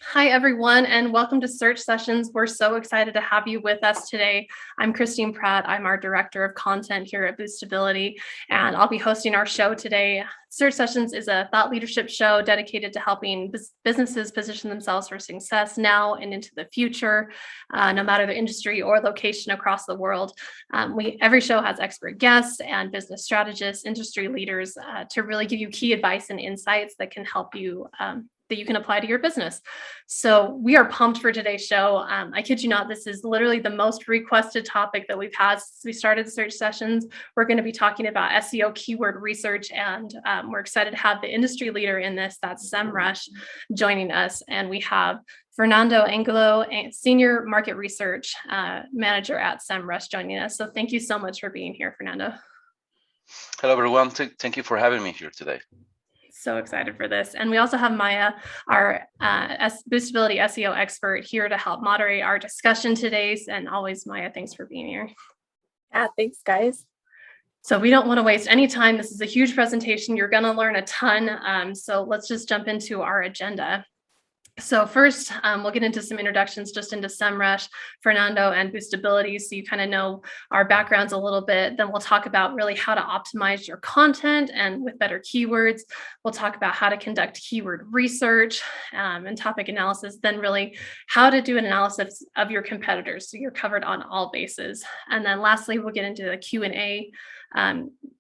Hi, everyone, and welcome to Search Sessions. We're so excited to have you with us today. I'm Christine Pratt. I'm our Director of Content here at Boostability, and I'll be hosting our show today. Search Sessions is a thought leadership show dedicated to helping businesses position themselves for success now and into the future, no matter the industry or location across the world. Every show has expert guests and business strategists, industry leaders to really give you key advice and insights that can help you that you can apply to your business. So we are pumped for today's show. I kid you not, this is literally the most requested topic that we've had since we started Search Sessions. We're going to be talking about SEO keyword research, and we're excited to have the industry leader in this, that's Semrush, joining us. And we have Fernando Angulo, Senior Market Research Manager at Semrush, joining us. So thank you so much for being here, Fernando. Hello, everyone. Thank you for having me here today. So excited for this. And we also have Maya, our Boostability SEO expert, here to help moderate our discussion today. And always, Maya, thanks for being here. Yeah, thanks, guys. So we don't want to waste any time. This is a huge presentation. You're going to learn a ton. So let's just jump into our agenda. So first, we'll get into some introductions just into Semrush, Fernando, and Boostability, so you kind of know our backgrounds a little bit. Then we'll talk about really how to optimize your content and with better keywords. We'll talk about how to conduct keyword research and topic analysis, then really how to do an analysis of your competitors, so you're covered on all bases. And then lastly, we'll get into the Q&A.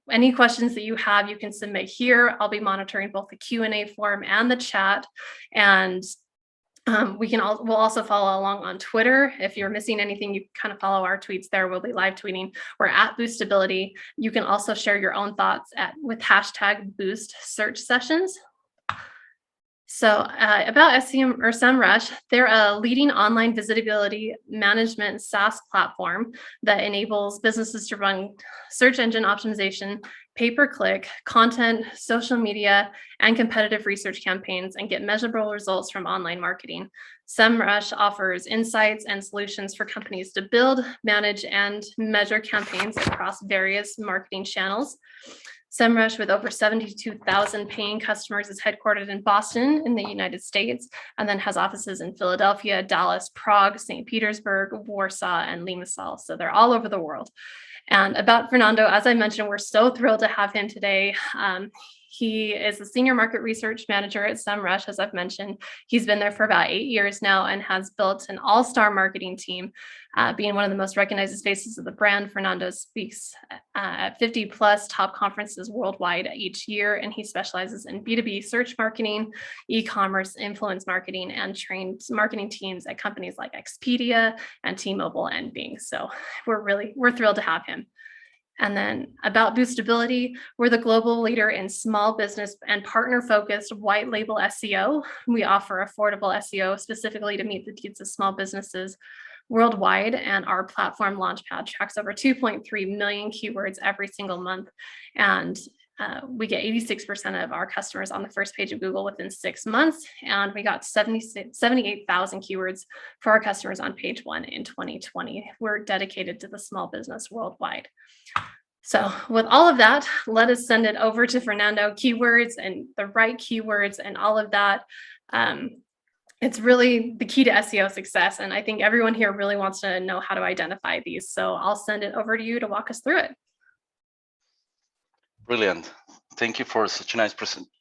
Any questions that you have, you can submit here. I'll be monitoring both the Q&A form and the chat. And we'll also follow along on Twitter. If you're missing anything, you kind of follow our tweets there. We'll be live tweeting. We're at Boostability. You can also share your own thoughts with hashtag Boost Search Sessions. So about SEM or Semrush, they're a leading online visibility management SaaS platform that enables businesses to run search engine optimization, pay-per-click, content, social media, and competitive research campaigns and get measurable results from online marketing. Semrush offers insights and solutions for companies to build, manage, and measure campaigns across various marketing channels. Semrush, with over 72,000 paying customers, is headquartered in Boston in the United States, and then has offices in Philadelphia, Dallas, Prague, St. Petersburg, Warsaw, and Limassol. So they're all over the world. And about Fernando, as I mentioned, we're so thrilled to have him today. He is a senior market research manager at Semrush, as I've mentioned. He's been there for about 8 years now and has built an all-star marketing team, being one of the most recognized faces of the brand. Fernando speaks at 50 plus top conferences worldwide each year, and he specializes in B2B search marketing, e-commerce, influence marketing, and trained marketing teams at companies like Expedia and T-Mobile and Bing. So we're thrilled to have him. And then about Boostability, we're the global leader in small business and partner-focused white label SEO. We offer affordable SEO specifically to meet the needs of small businesses worldwide, and our platform Launchpad tracks over 2.3 million keywords every single month. And we get 86% of our customers on the first page of Google within 6 months. And we got 78,000 keywords for our customers on page 1 in 2020. We're dedicated to the small business worldwide. So with all of that, let us send it over to Fernando. Keywords and the right keywords and all of that. It's really the key to SEO success. And I think everyone here really wants to know how to identify these. So I'll send it over to you to walk us through it. Brilliant. Thank you for such a nice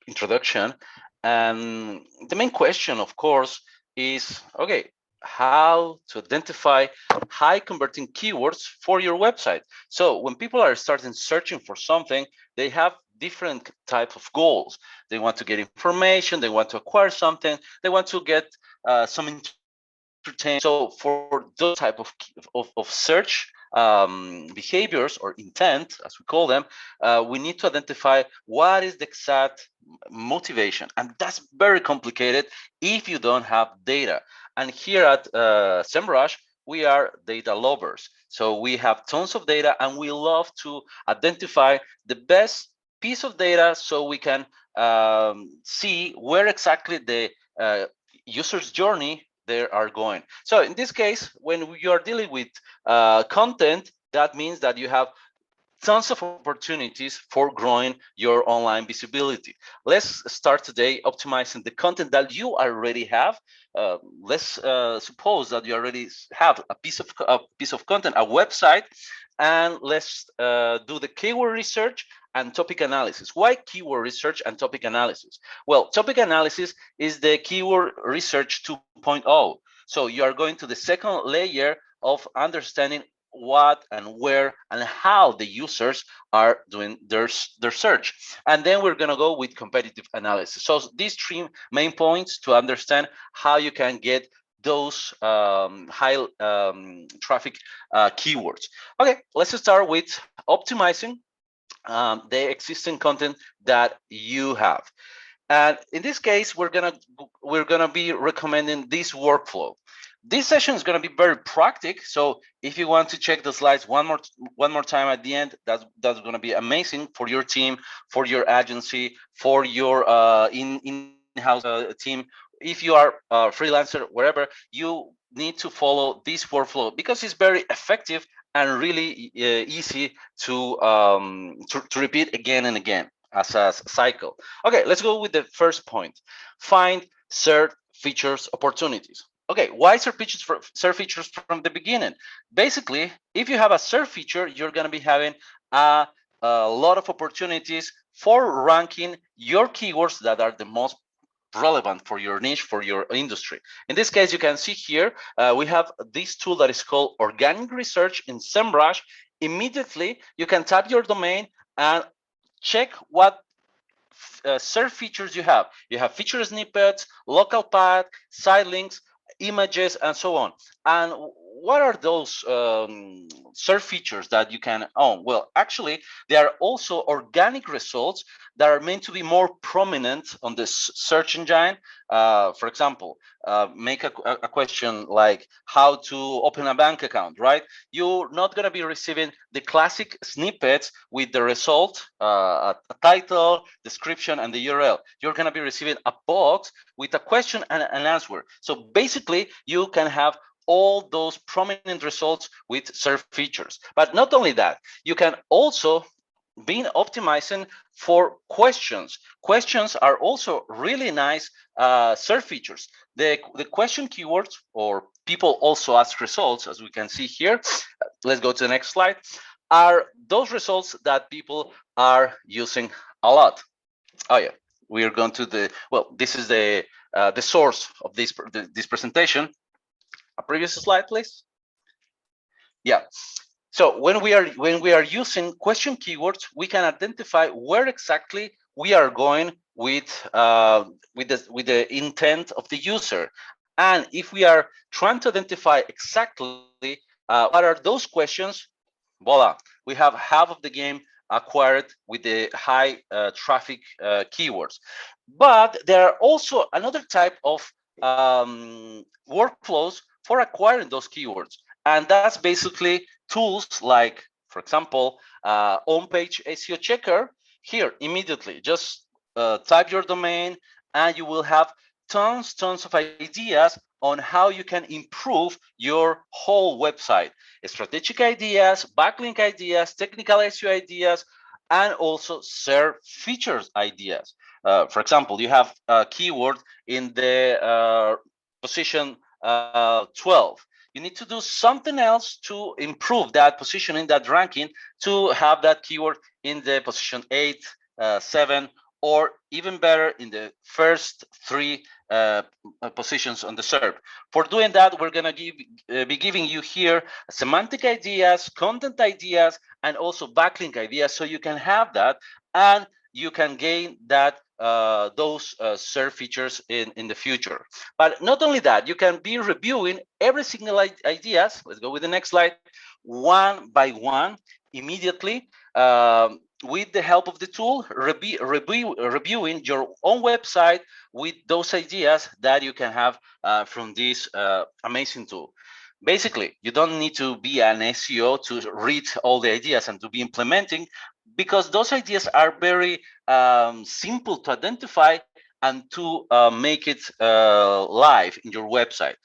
introduction. And the main question, of course, is, okay, how to identify high converting keywords for your website. So when people are starting searching for something, they have different types of goals. They want to get information, they want to acquire something, they want to get some entertainment. So for those type of search behaviors or intent, as we call them, we need to identify what is the exact motivation. And that's very complicated if you don't have data. And here at Semrush, we are data lovers. So we have tons of data and we love to identify the best piece of data so we can see where exactly the user's journey they are going. So in this case, when you are dealing with content, that means that you have tons of opportunities for growing your online visibility. Let's start today optimizing the content that you already have. Let's suppose that you already have a piece of content, a website, and let's do the keyword research and topic analysis. Why keyword research and topic analysis? Well, topic analysis is the keyword research 2.0. So you are going to the second layer of understanding what and where and how the users are doing their search. And then we're going to go with competitive analysis. So these three main points to understand how you can get those high traffic keywords. Okay, let's start with optimizing the existing content that you have. And in this case, we're gonna be recommending this workflow. This session is going to be very practical. So if you want to check the slides one more time at the end, that's going to be amazing for your team, for your agency, for your in-house team. If you are a freelancer, wherever, you need to follow this workflow because it's very effective and really easy to repeat again and again as a cycle. Okay, let's go with the first point. Find search features opportunities. Okay, why search features from the beginning? Basically, if you have a search feature, you're going to be having a lot of opportunities for ranking your keywords that are the most relevant for your niche, for your industry. In this case, you can see here, we have this tool that is called Organic Research in Semrush. Immediately, you can tap your domain and check what search features you have. You have feature snippets, local path, site links, images, and so on. And what are those search features that you can own? Well, actually, they are also organic results that are meant to be more prominent on the search engine. For example, make a question like how to open a bank account, right? You're not going to be receiving the classic snippets with the result, a title, description, and the URL. You're going to be receiving a box with a question and an answer. So basically, you can have all those prominent results with search features. But not only that, you can also be optimizing for questions. Questions are also really nice search features. The question keywords, or people also ask results, as we can see here. Let's go to the next slide. Are those results that people are using a lot. Oh yeah, we are going to the, well, this is the source of this presentation. A previous slide, please. Yeah. So when we are using question keywords, we can identify where exactly we are going with the intent of the user. And if we are trying to identify exactly what are those questions, voila, we have half of the game acquired with the high traffic keywords. But there are also another type of workflows for acquiring those keywords. And that's basically tools like, for example, on-page SEO checker. Here, immediately, just type your domain and you will have tons of ideas on how you can improve your whole website. Strategic ideas, backlink ideas, technical SEO ideas, and also SERP features ideas. For example, you have a keyword in the position 12. You need to do something else to improve that position in that ranking to have that keyword in the position 8, 7, or even better in the first 3 positions on the SERP. For doing that, we're going to be giving you here semantic ideas, content ideas, and also backlink ideas, so you can have that and you can gain that those SERP features in the future. But not only that, you can be reviewing every single ideas. Let's go with the next slide, one by one, immediately. With the help of the tool, reviewing your own website with those ideas that you can have from this amazing tool. Basically, you don't need to be an SEO to read all the ideas and to be implementing, because those ideas are very simple to identify and to make it live in your website.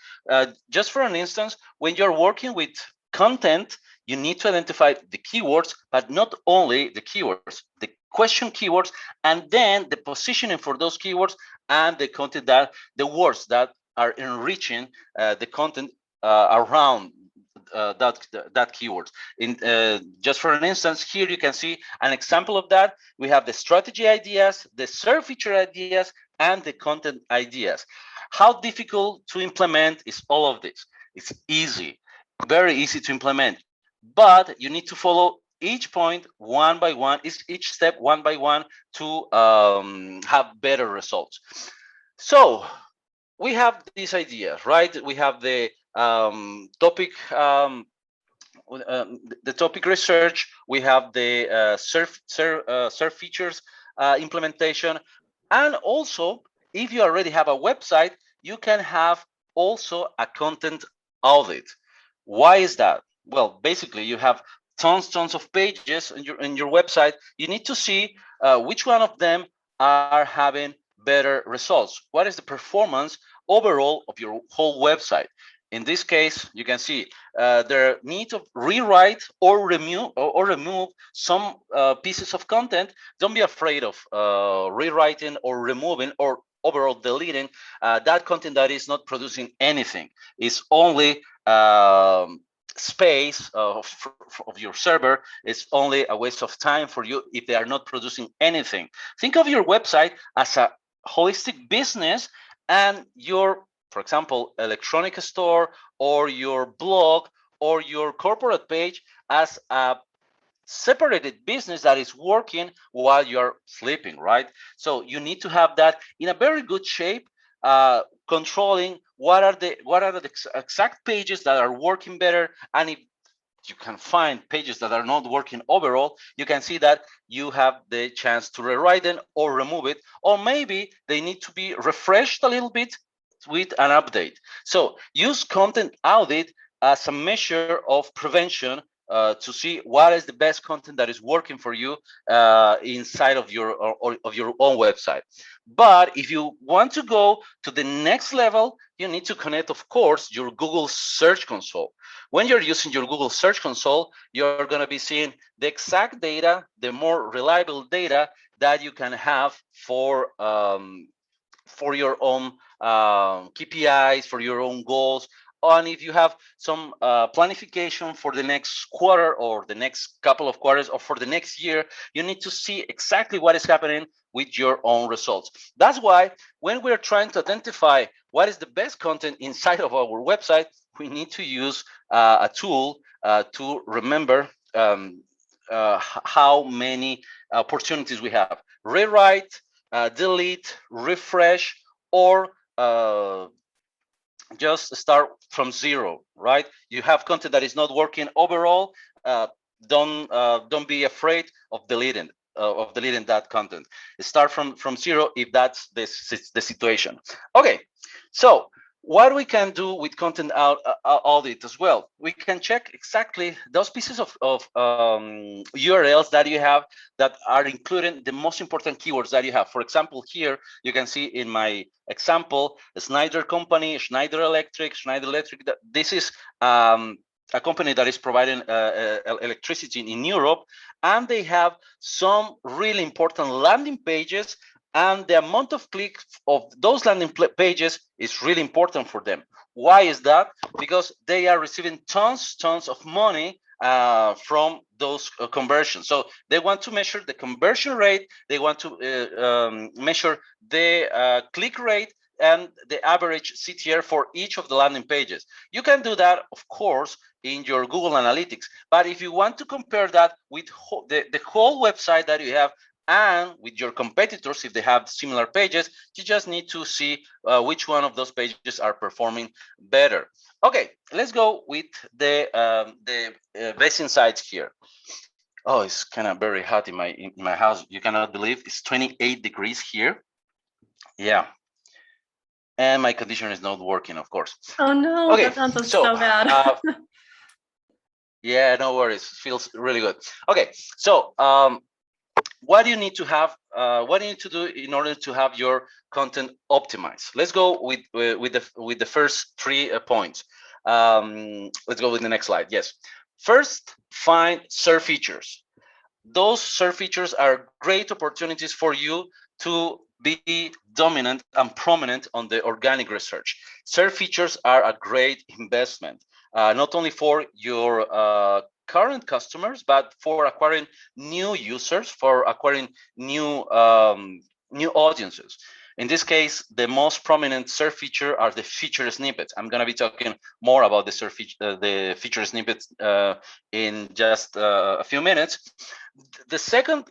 Just for an instance, when you're working with content, you need to identify the keywords, but not only the keywords, the question keywords, and then the positioning for those keywords and the content that the words that are enriching the content around that keyword. Just for an instance, here you can see an example of that. We have the strategy ideas, the search feature ideas, and the content ideas. How difficult to implement is all of this? It's easy, very easy to implement, but you need to follow each point one by one, each step one by one to have better results. So we have these ideas, right? We have the topic the topic research, we have the search features implementation, and also if you already have a website, you can have also a content audit. Why is that? Well, basically you have tons of pages in your website. You need to see which one of them are having better results. What is the performance overall of your whole website? In this case, you can see there need to rewrite or remove some pieces of content. Don't be afraid of rewriting or removing or overall deleting that content that is not producing anything. It's only space of your server. It's only a waste of time for you if they are not producing anything. Think of your website as a holistic business, and your, for example, electronic store or your blog or your corporate page as a separated business that is working while you're sleeping, right? So you need to have that in a very good shape, controlling what are the exact pages that are working better. And if you can find pages that are not working overall, you can see that you have the chance to rewrite them or remove it, or maybe they need to be refreshed a little bit with an update. So use content audit as a measure of prevention to see what is the best content that is working for you inside of your own website. But if you want to go to the next level, you need to connect, of course, your Google Search Console. When you're using your Google Search Console, you're going to be seeing the exact data, the more reliable data that you can have for your own KPIs, for your own goals. And if you have some planification for the next quarter or the next couple of quarters or for the next year, you need to see exactly what is happening with your own results. That's why when we're trying to identify what is the best content inside of our website, we need to use a tool to remember how many opportunities we have. Rewrite, delete, refresh, or just start from zero, right? You have content that is not working overall. Don't be afraid of deleting that content. Start from zero if that's the situation. Okay, so what we can do with content audit as well, we can check exactly those pieces of URLs that you have that are including the most important keywords that you have. For example, here you can see in my example, Schneider Company, Schneider Electric. This is a company that is providing electricity in Europe, and they have some really important landing pages, and the amount of clicks of those landing pages is really important for them. Why is that? Because they are receiving tons of money from those conversions. So they want to measure the conversion rate, they want to measure the click rate and the average CTR for each of the landing pages. You can do that, of course, in your Google Analytics. But if you want to compare that with the whole website that you have and with your competitors, if they have similar pages, you just need to see which one of those pages are performing better. Okay, let's go with the best insights here. Oh, it's kind of very hot in my house. You cannot believe it's 28 degrees here. Yeah. And my conditioner is not working, of course. Oh no, okay, that sounds so bad. Yeah, no worries. It feels really good. Okay, so what do you need to have? What do you need to do in order to have your content optimized? Let's go with the first 3 points. Let's go with the next slide. Yes. First, find SERP features. Those SERP features are great opportunities for you to be dominant and prominent on the organic research. SERP features are a great investment, not only for your current customers, but for acquiring new users, for acquiring new audiences. In this case, the most prominent SERP feature are the feature snippets. I'm going to be talking more about the feature snippets in just a few minutes. The second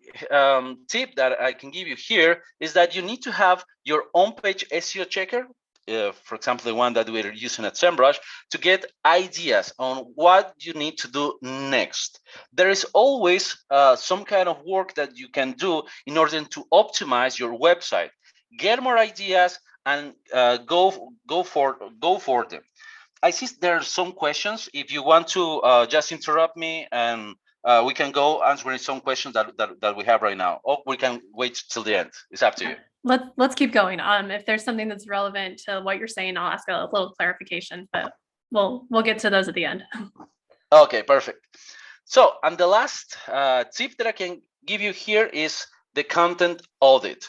tip that I can give you here is that you need to have your on-page SEO checker, for example, the one that we're using at Semrush, to get ideas on what you need to do next. There is always some kind of work that you can do in order to optimize your website. Get more ideas and go for them. I see there are some questions. If you want to just interrupt me, and we can go answering some questions that we have right now, or we can wait till the end. It's up to you. Let's keep going. If there's something that's relevant to what you're saying, I'll ask a little clarification, but we'll get to those at the end. Okay, perfect. So, and the last tip that I can give you here is the content audit.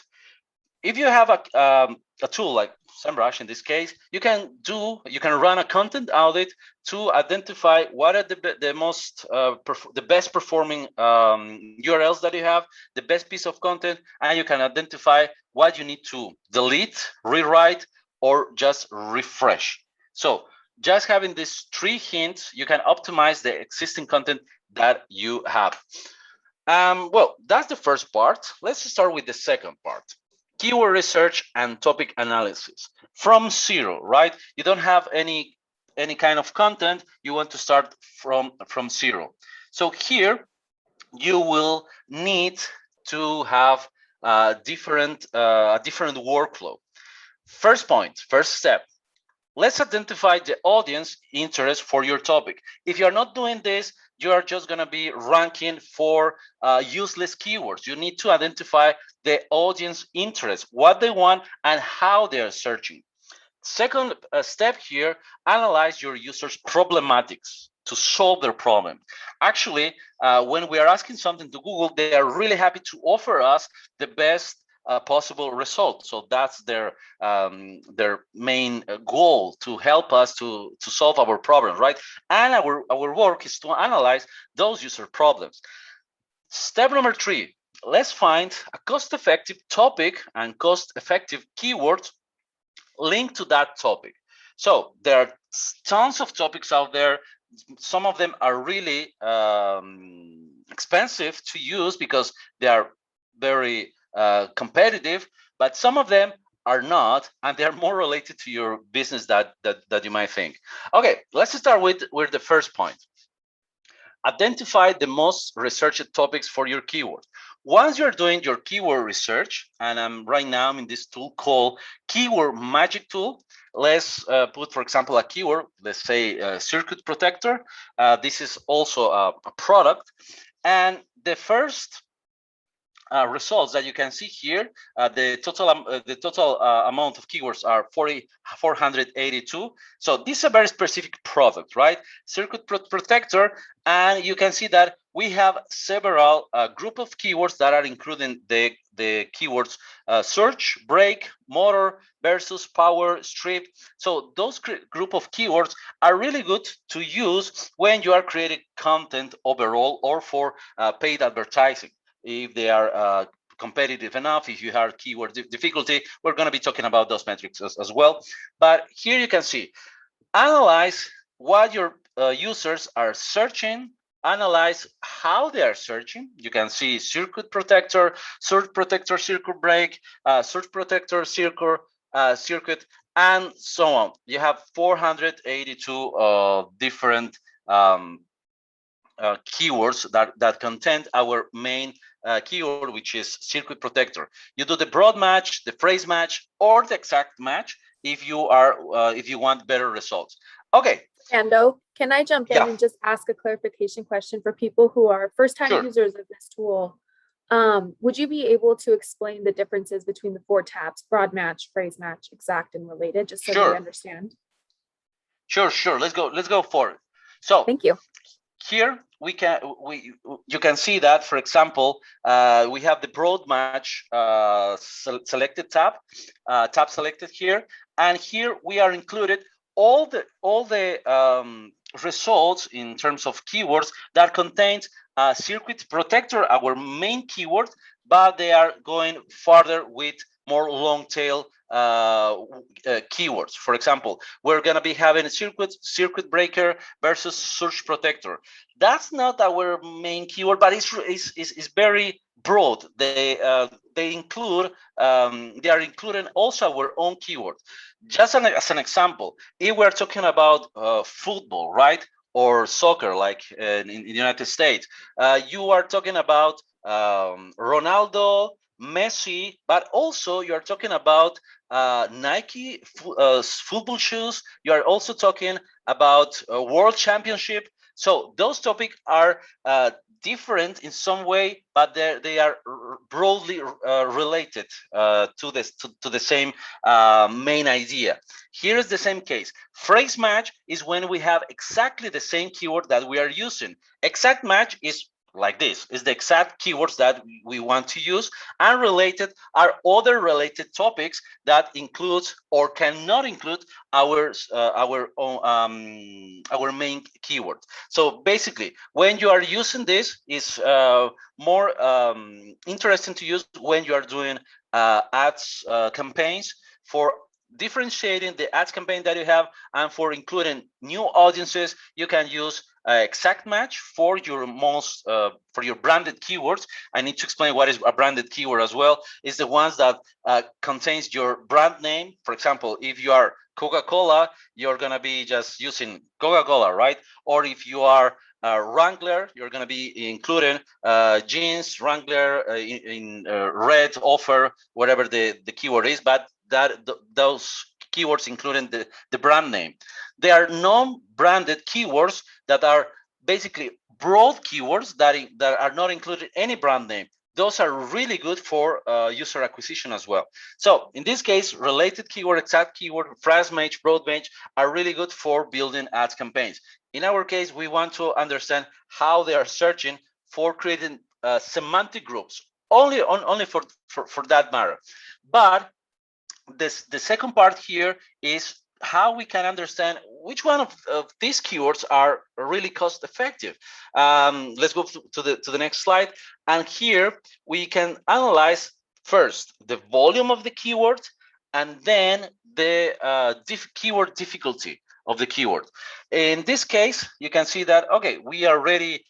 If you have a tool like Semrush, in this case, you can run a content audit to identify what are the best performing URLs that you have, the best piece of content, and you can identify what you need to delete, rewrite, or just refresh. So just having these 3 hints, you can optimize the existing content that you have. Well, that's the first part. Let's start with the second part. Keyword research and topic analysis from zero, right? You don't have any kind of content. You want to start from zero. So here you will need to have a different workflow. First step. Let's identify the audience interest for your topic. If you're not doing this, you are just going to be ranking for useless keywords. You need to identify the audience interest, what they want, and how they are searching. Second step here, analyze your users' problematics to solve their problem. Actually, when we are asking something to Google, they are really happy to offer us the best possible result. So that's their main goal, to help us to solve our problems, right? And our work is to analyze those user problems. Step number 3, let's find a cost-effective topic and cost-effective keywords linked to that topic. So there are tons of topics out there. Some of them are really expensive to use because they are very competitive, but some of them are not, and they're more related to your business that you might think. Okay, let's start with the first point. Identify the most researched topics for your keyword. Once you're doing your keyword research, and I'm in this tool called Keyword Magic Tool. Let's put, for example, a keyword. Let's say circuit protector. This is also a product, and the first results that you can see here, the total amount of keywords are 482. So this is a very specific product, right? Circuit protector, and you can see that we have several group of keywords that are including the keywords search, break, motor, versus, power, strip. So those group of keywords are really good to use when you are creating content overall or for paid advertising. If they are competitive enough, if you have keyword difficulty, we're going to be talking about those metrics as well. But here you can see, analyze what your users are searching, analyze how they are searching. You can see circuit protector, circuit break, circuit protector, circuit, and so on. You have 482 different keywords that contain our main keyword, which is circuit protector. You do the broad match, the phrase match, or the exact match if you want better results. Okay. Fernando, can I jump in and just ask a clarification question for people who are first-time users of this tool? Would you be able to explain the differences between the 4 tabs: broad match, phrase match, exact, and related, just so we understand? Sure. Let's go for it. So thank you. here you can see that, for example, we have the broad match selected tab selected here, and here we are included all the results in terms of keywords that contains circuit protector, our main keyword, but they are going further with more long tail keywords. For example, we're going to be having a circuit breaker versus surge protector. That's not our main keyword, but it's very broad. They include they are including also our own keyword. Just as an example, if we're talking about football, right, or soccer, like in the United States, you are talking about Ronaldo, Messi, but also you are talking about Nike football shoes. You are also talking about World Championship. So those topics are different in some way, but they are broadly related to the same main idea. Here is the same case. Phrase match is when we have exactly the same keyword that we are using. Exact match is like this, is the exact keywords that we want to use, and related are other related topics that includes or cannot include our main keyword. So basically, when you are using this, is more interesting to use when you are doing ads campaigns for differentiating the ads campaign that you have, and for including new audiences. You can use exact match for your most for your branded keywords. I need to explain what is a branded keyword as well. It's the ones that contains your brand name. For example, if you are Coca-Cola, you're gonna be just using Coca-Cola, right? Or if you are Wrangler, you're going to be including jeans, Wrangler in red offer, whatever the keyword is, but those keywords including the brand name. They are non-branded keywords that are basically broad keywords that are not included any brand name. Those are really good for user acquisition as well. So in this case, related keyword, exact keyword, phrase match, broad match are really good for building ads campaigns. In our case, we want to understand how they are searching for creating semantic groups, only for that matter. But the second part here is how we can understand which one of these keywords are really cost effective. Let's go to the next slide. And here we can analyze first the volume of the keyword, and then the keyword difficulty of the keyword. In this case, you can see that, okay, we already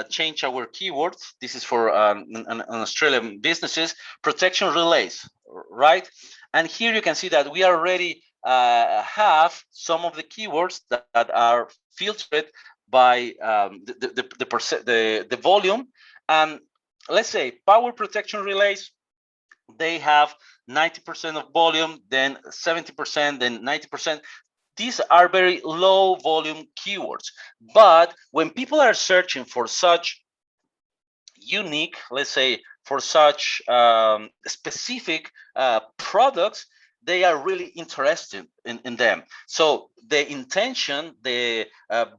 change our keywords. This is for an Australian businesses, protection relays, right? And here you can see that we already have some of the keywords that are filtered by the volume. And let's say power protection relays, they have 90% of volume, then 70%, then 90%. These are very low volume keywords. But when people are searching for such unique, let's say, for such specific products, they are really interested in them. So the intention, the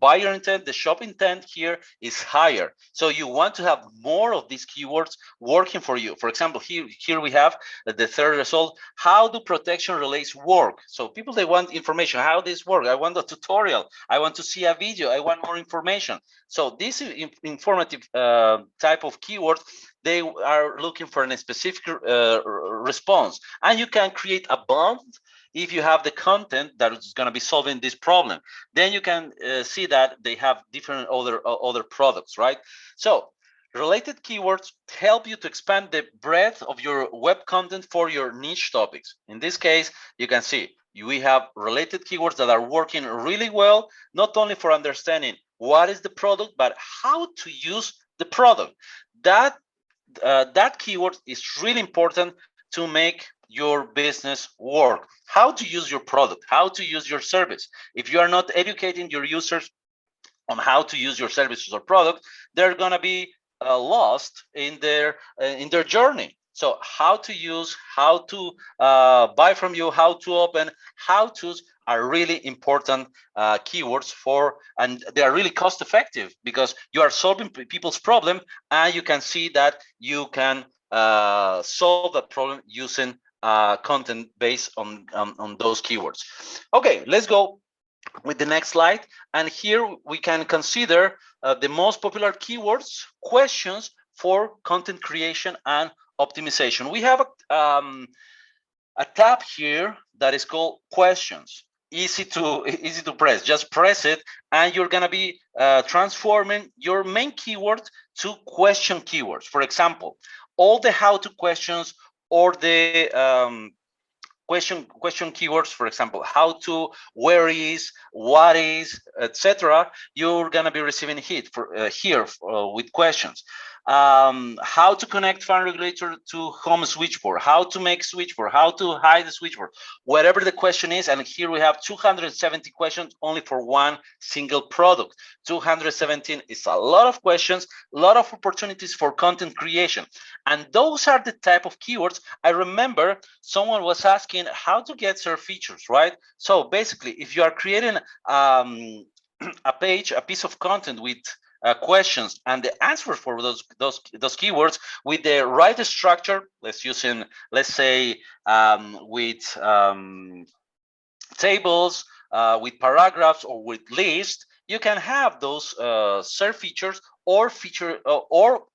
buyer intent, the shop intent here is higher. So you want to have more of these keywords working for you. For example, here we have the third result. How do protection relays work? So people, they want information. How this work? I want a tutorial. I want to see a video. I want more information. So this informative type of keywords, they are looking for a specific response. And you can create a bond if you have the content that is going to be solving this problem. Then you can see that they have different other products, right? So related keywords help you to expand the breadth of your web content for your niche topics. In this case, you can see we have related keywords that are working really well, not only for understanding what is the product, but how to use the product. That keyword is really important to make your business work. How to use your product, how to use your service. If you are not educating your users on how to use your services or product, they're going to be lost in their journey. So how to use, how to buy from you, how to open, how-tos are really important keywords for, and they are really cost effective because you are solving people's problem, and you can see that you can solve that problem using content based on those keywords. Okay, let's go with the next slide. And here we can consider the most popular keywords, questions for content creation and optimization. We have a tab here that is called questions. Easy to press. Just press it, and you're gonna be transforming your main keyword to question keywords. For example, all the how-to questions or the question keywords, for example, how to, where is, what is, etc. You're gonna be receiving hit for here with questions. How to connect fan regulator to home switchboard, how to make switchboard, how to hide the switchboard, whatever the question is. And here we have 270 questions only for one single product. 217 is a lot of questions, a lot of opportunities for content creation. And those are the type of keywords. I remember someone was asking how to get SERP features, right? So basically, if you are creating a page, a piece of content with questions and the answers for those keywords with the right structure, let's say with tables, with paragraphs, or with lists, you can have those SERP features or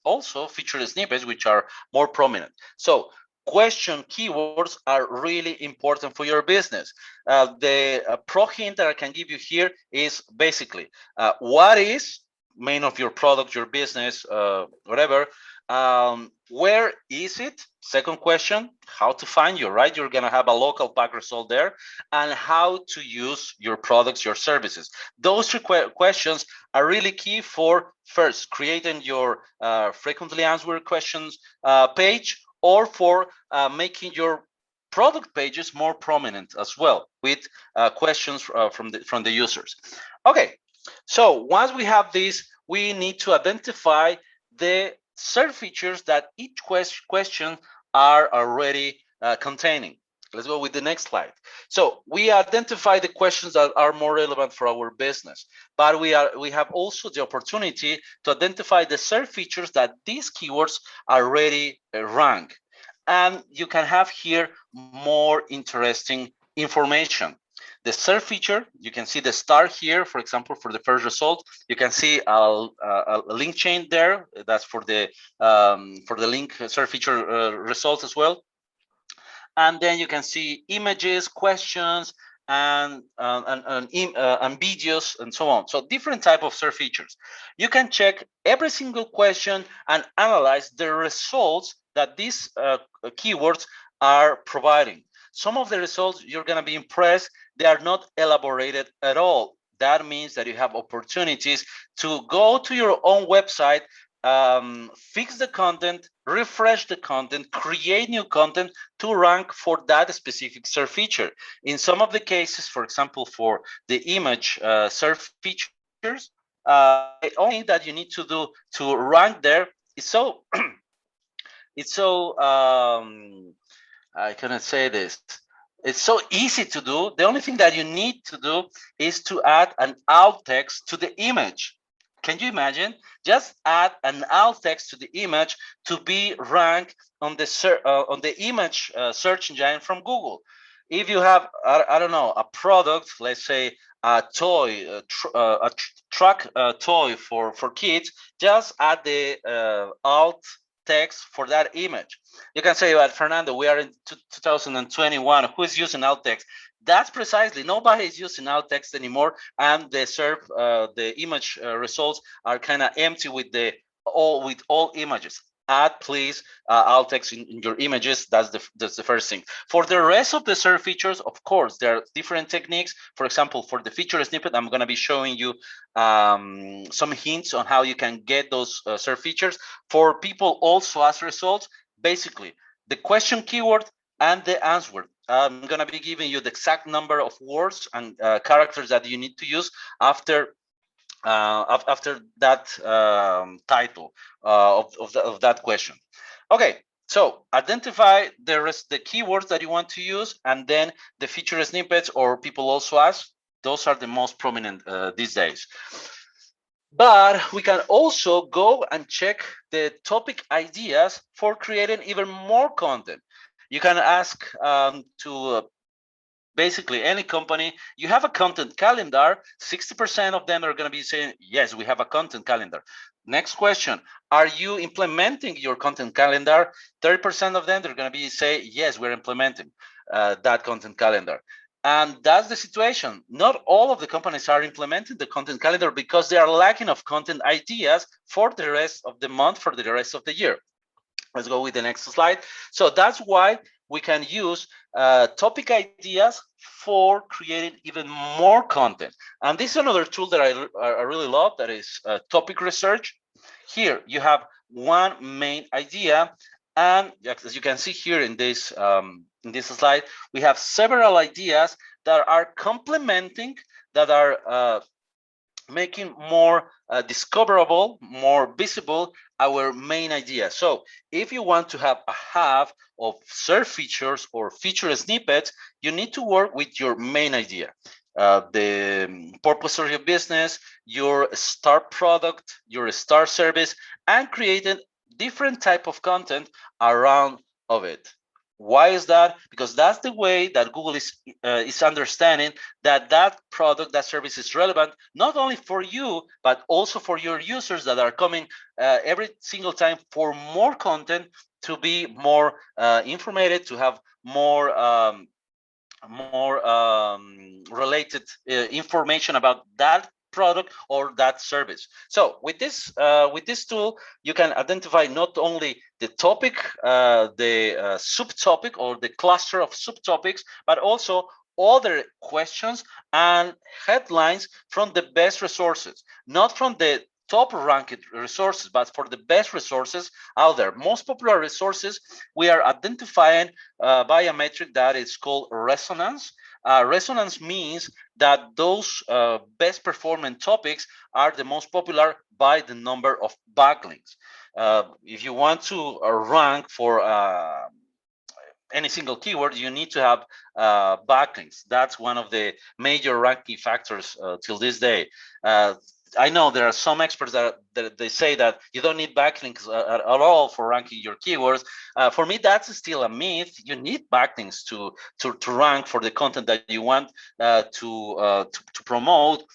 also featured snippets, which are more prominent. So question keywords are really important for your business. The pro hint that I can give you here is basically what is main of your product, your business, whatever. Where is it? Second question, how to find you, right? You're gonna have a local pack result there, and how to use your products, your services. Those three questions are really key for first creating your frequently answered questions page, or for making your product pages more prominent as well with questions from the users. Okay, so once we have this, we need to identify the SERP features that each question are already containing. Let's go with the next slide. So we identify the questions that are more relevant for our business, but we have also the opportunity to identify the SERP features that these keywords already rank. And you can have here more interesting information. The SERP feature, you can see the star here, for example, for the first result. You can see a link chain there. That's for the link SERP feature results as well. And then you can see images, questions, and videos, and so on. So different type of SERP features. You can check every single question and analyze the results that these keywords are providing. Some of the results, you're going to be impressed. They are not elaborated at all. That means that you have opportunities to go to your own website, fix the content, refresh the content, create new content to rank for that specific SERP feature. In some of the cases, for example, for the image SERP features, the only thing that you need to do to rank there is so it's so I cannot say this. It's so easy to do. The only thing that you need to do is to add an alt text to the image. Can you imagine? Just add an alt text to the image to be ranked on the image search engine from Google. If you have, I don't know, a product, let's say a toy, a truck toy for kids, just add the alt text for that image. You can say, well, Fernando, we are in 2021. Who is using alt text? That's precisely, nobody is using alt text anymore, and the SERP, the image results are kind of empty with all images. Add, please, alt text in your images. That's the first thing. For the rest of the SERP features, of course, there are different techniques. For example, for the feature snippet, I'm going to be showing you some hints on how you can get those SERP features. For people also as results, basically, the question keyword and the answer. I'm going to be giving you the exact number of words and characters that you need to use after that title of that question. Okay, So identify the keywords that you want to use, and then the feature snippets, or people also ask, those are the most prominent these days. But we can also go and check the topic ideas for creating even more content. You can ask to basically any company, you have a content calendar, 60% of them are going to be saying, yes, we have a content calendar. Next question, are you implementing your content calendar? 30% of them, they're going to be say, yes, we're implementing that content calendar. And that's the situation. Not all of the companies are implementing the content calendar because they are lacking of content ideas for the rest of the month, for the rest of the year. Let's go with the next slide. So that's why we can use topic ideas for creating even more content. And this is another tool that I really love, that is topic research. Here you have one main idea, and as you can see here in this slide, we have several ideas that are complementing, that are making more discoverable, more visible our main idea. So if you want to have a hub of search features or feature snippets, you need to work with your main idea. The purpose of your business, your star product, your star service, and creating different type of content around of it. Why is that? Because that's the way that Google is understanding that that product, that service is relevant, not only for you, but also for your users that are coming every single time for more content, to be more informated, to have more related information about that product or that service. So with this tool, you can identify not only the topic, the subtopic or the cluster of subtopics, but also other questions and headlines from the best resources, not from the top ranked resources, but for the best resources out there. Most popular resources, we are identifying by a metric that is called resonance. Resonance means that those best performing topics are the most popular by the number of backlinks. If you want to rank for any single keyword, you need to have backlinks. That's one of the major ranking factors till this day. I know there are some experts that they say that you don't need backlinks at all for ranking your keywords. For me, that's still a myth. You need backlinks to rank for the content that you want to promote.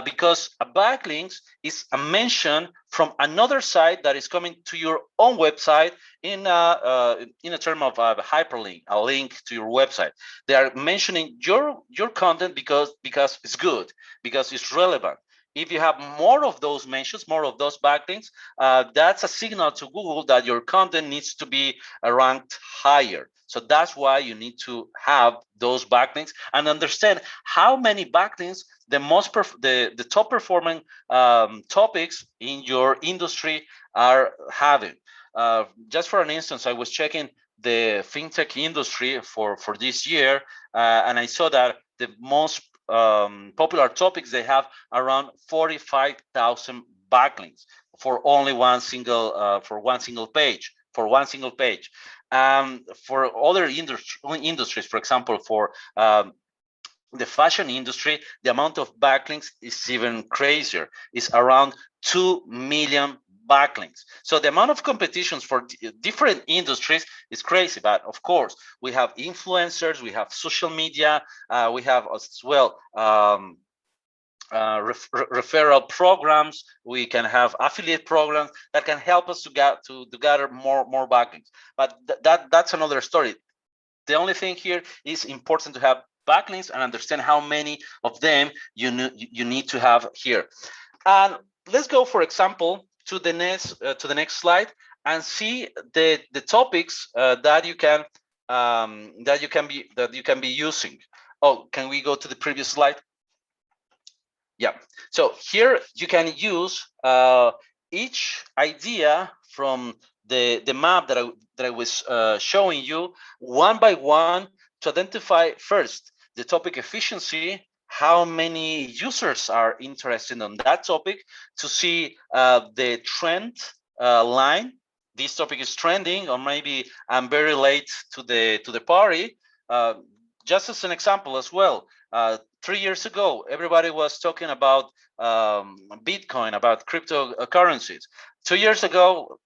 Because a backlink is a mention from another site that is coming to your own website in a term of a hyperlink, a link to your website. They are mentioning your content because it's good, because it's relevant. If you have more of those mentions, more of those backlinks, that's a signal to Google that your content needs to be ranked higher. So that's why you need to have those backlinks and understand how many backlinks the top performing topics in your industry are having. Just for an instance, I was checking the fintech industry for this year, and I saw that the most popular topics, they have around 45,000 backlinks for only one single page. For other industries, for example, for the fashion industry, the amount of backlinks is even crazier. It's around 2 million backlinks. So the amount of competitions for different industries is crazy. But of course, we have influencers, we have social media, we have as well referral programs. We can have affiliate programs that can help us to gather more backlinks. But that's another story. The only thing here is important to have backlinks and understand how many of them you need to have here. And let's go, for example, to the next slide and see the topics that you can be using. Oh, can we go to the previous slide? Yeah. So here you can use each idea from the map that I was showing you one by one to identify first the topic efficiency, how many users are interested in that topic, to see the trend line this topic is trending, or maybe I'm very late to the party. Just as an example as well, 3 years ago, everybody was talking about Bitcoin, about cryptocurrencies. 2 years ago,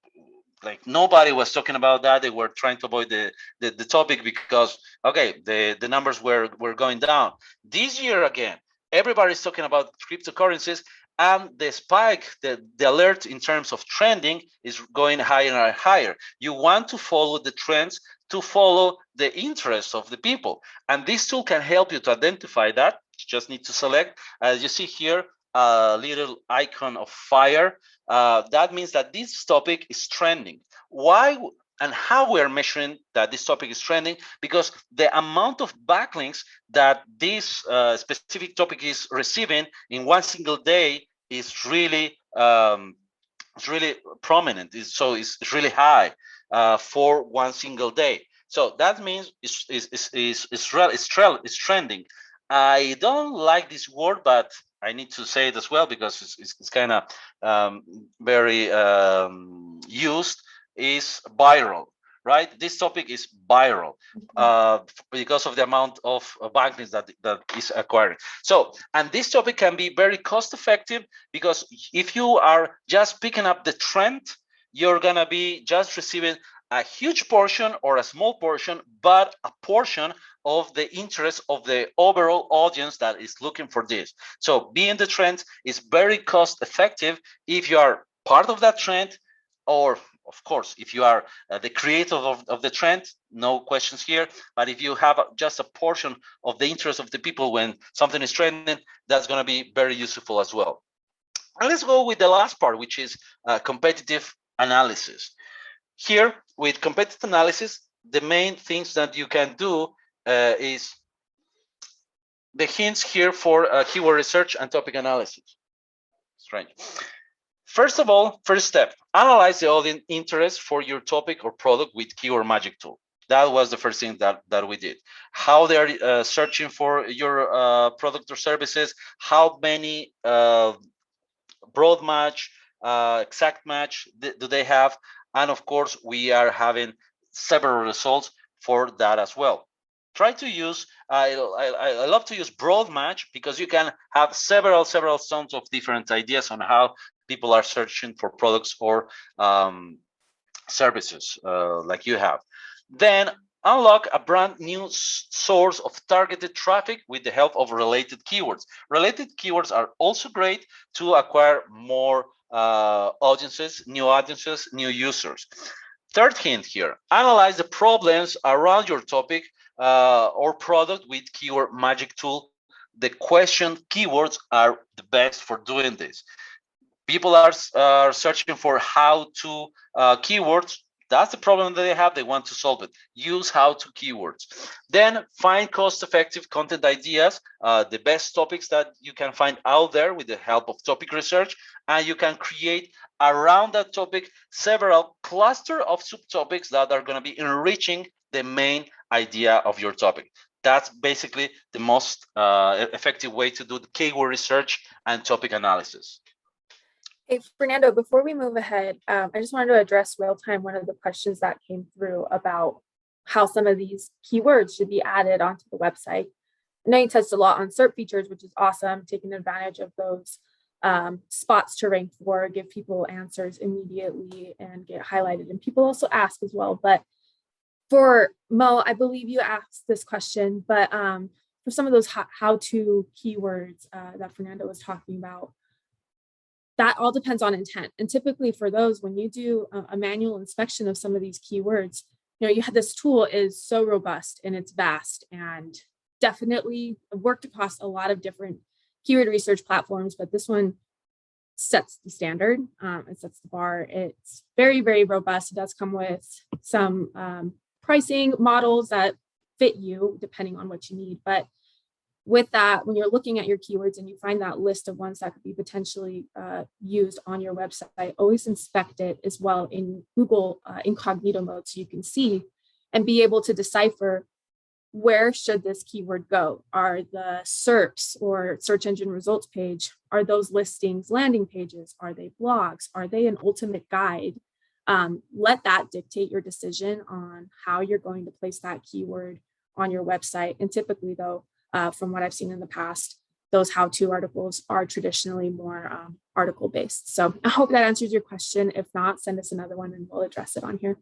like nobody was talking about that. They were trying to avoid the topic because, okay, the numbers were going down. This year again, everybody's talking about cryptocurrencies, and the spike, the alert in terms of trending is going higher and higher. You want to follow the trends, to follow the interests of the people. And this tool can help you to identify that. You just need to select, as you see here, a little icon of fire. That means that this topic is trending. Why and how we are measuring that this topic is trending? Because the amount of backlinks that this specific topic is receiving in one single day is really prominent. It's really high for one single day. So that means it's trending. I don't like this word, but I need to say it as well because it's kind of very used, is viral, right? This topic is viral because of the amount of backlinks that is acquired. So, and this topic can be very cost effective because if you are just picking up the trend, you're gonna be just receiving a huge portion or a small portion, but a portion of the interest of the overall audience that is looking for this. So being the trend is very cost effective if you are part of that trend, or of course, if you are the creator of the trend, no questions here. But if you have just a portion of the interest of the people when something is trending, that's going to be very useful as well. And let's go with the last part, which is competitive analysis. Here, with competitive analysis, the main things that you can do is the hints here for keyword research and topic analysis. Strange. First of all, first step, analyze the audience interest for your topic or product with Keyword Magic tool. That was the first thing that we did. How they're searching for your product or services, how many broad match, exact match do they have, and of course, we are having several results for that as well. Try to use, I love to use broad match because you can have several sons of different ideas on how people are searching for products or services like you have. Then unlock a brand new source of targeted traffic with the help of related keywords. Related keywords are also great to acquire more audiences, new users. Third hint here, analyze the problems around your topic or product with Keyword Magic tool. The question keywords are the best for doing this. People are searching for how-to keywords. That's the problem that they have. They want to solve it. Use how-to keywords. Then find cost-effective content ideas, the best topics that you can find out there with the help of topic research, and you can create around that topic several cluster of subtopics that are going to be enriching the main idea of your topic. That's basically the most effective way to do the keyword research and topic analysis. Hey, Fernando, before we move ahead, I just wanted to address real time one of the questions that came through about how some of these keywords should be added onto the website. I know you touched a lot on SERP features, which is awesome, taking advantage of those spots to rank for, give people answers immediately and get highlighted. And people also ask as well. But for Mo, I believe you asked this question, but for some of those how-to keywords that Fernando was talking about, that all depends on intent. And typically for those, when you do a manual inspection of some of these keywords, you have this tool is so robust and it's vast and definitely worked across a lot of different keyword research platforms, but this one sets the standard, it sets the bar. It's very, very robust. It does come with some pricing models that fit you depending on what you need. But with that, when you're looking at your keywords and you find that list of ones that could be potentially used on your website, always inspect it as well in Google incognito mode so you can see and be able to decipher where should this keyword go. Are the SERPs or search engine results page, are those listings landing pages? Are they blogs? Are they an ultimate guide? let that dictate your decision on how you're going to place that keyword on your website. And typically, though, from what I've seen in the past, those how-to articles are traditionally more article-based. So I hope that answers your question. If not, send us another one and we'll address it on here.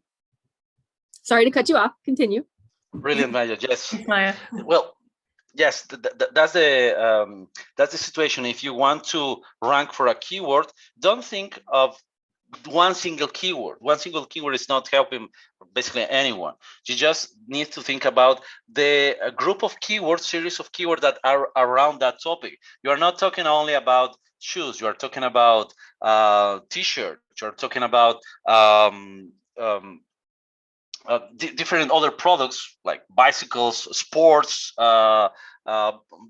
Sorry to cut you off. Continue. Brilliant, Maya. Yes. Maya. Well, yes, that's the situation. If you want to rank for a keyword, don't think of one single keyword. One single keyword is not helping basically anyone. You just need to think about the group of keywords, series of keywords that are around that topic. You are not talking only about shoes. You are talking about t-shirts. You're talking about different other products like bicycles, sports,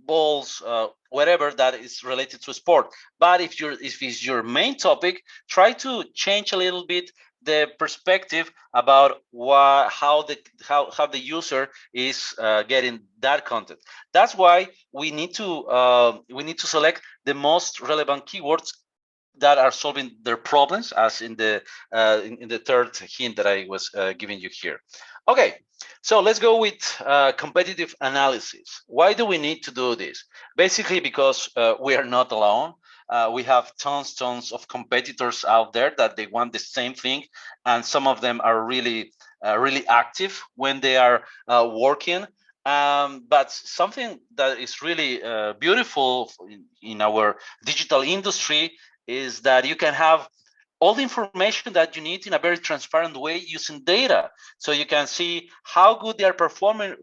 balls, whatever that is related to sport. But if it's your main topic, try to change a little bit the perspective about how the user is getting that content. That's why we need to select the most relevant keywords that are solving their problems, as in the third hint that I was giving you here. Okay, so let's go with competitive analysis. Why do we need to do this? Basically, because we are not alone. We have tons of competitors out there that they want the same thing, and some of them are really active when they are working. But something that is really beautiful in our digital industry is that you can have all the information that you need in a very transparent way using data. So you can see how good they are performing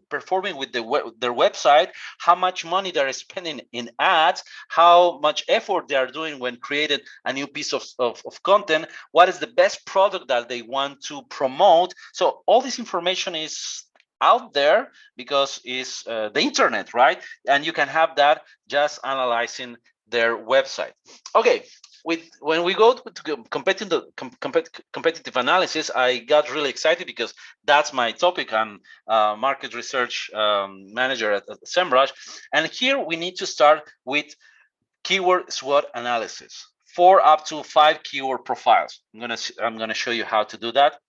with their website, how much money they're spending in ads, how much effort they are doing when creating a new piece of content, what is the best product that they want to promote. So all this information is out there because it's the internet, right? And you can have that just analyzing their website. Okay. When we go to competitive analysis, I got really excited because that's my topic. I'm market research manager at Semrush, and here we need to start with keyword SWOT analysis, 4 up to 5 keyword profiles. I'm gonna show you how to do that.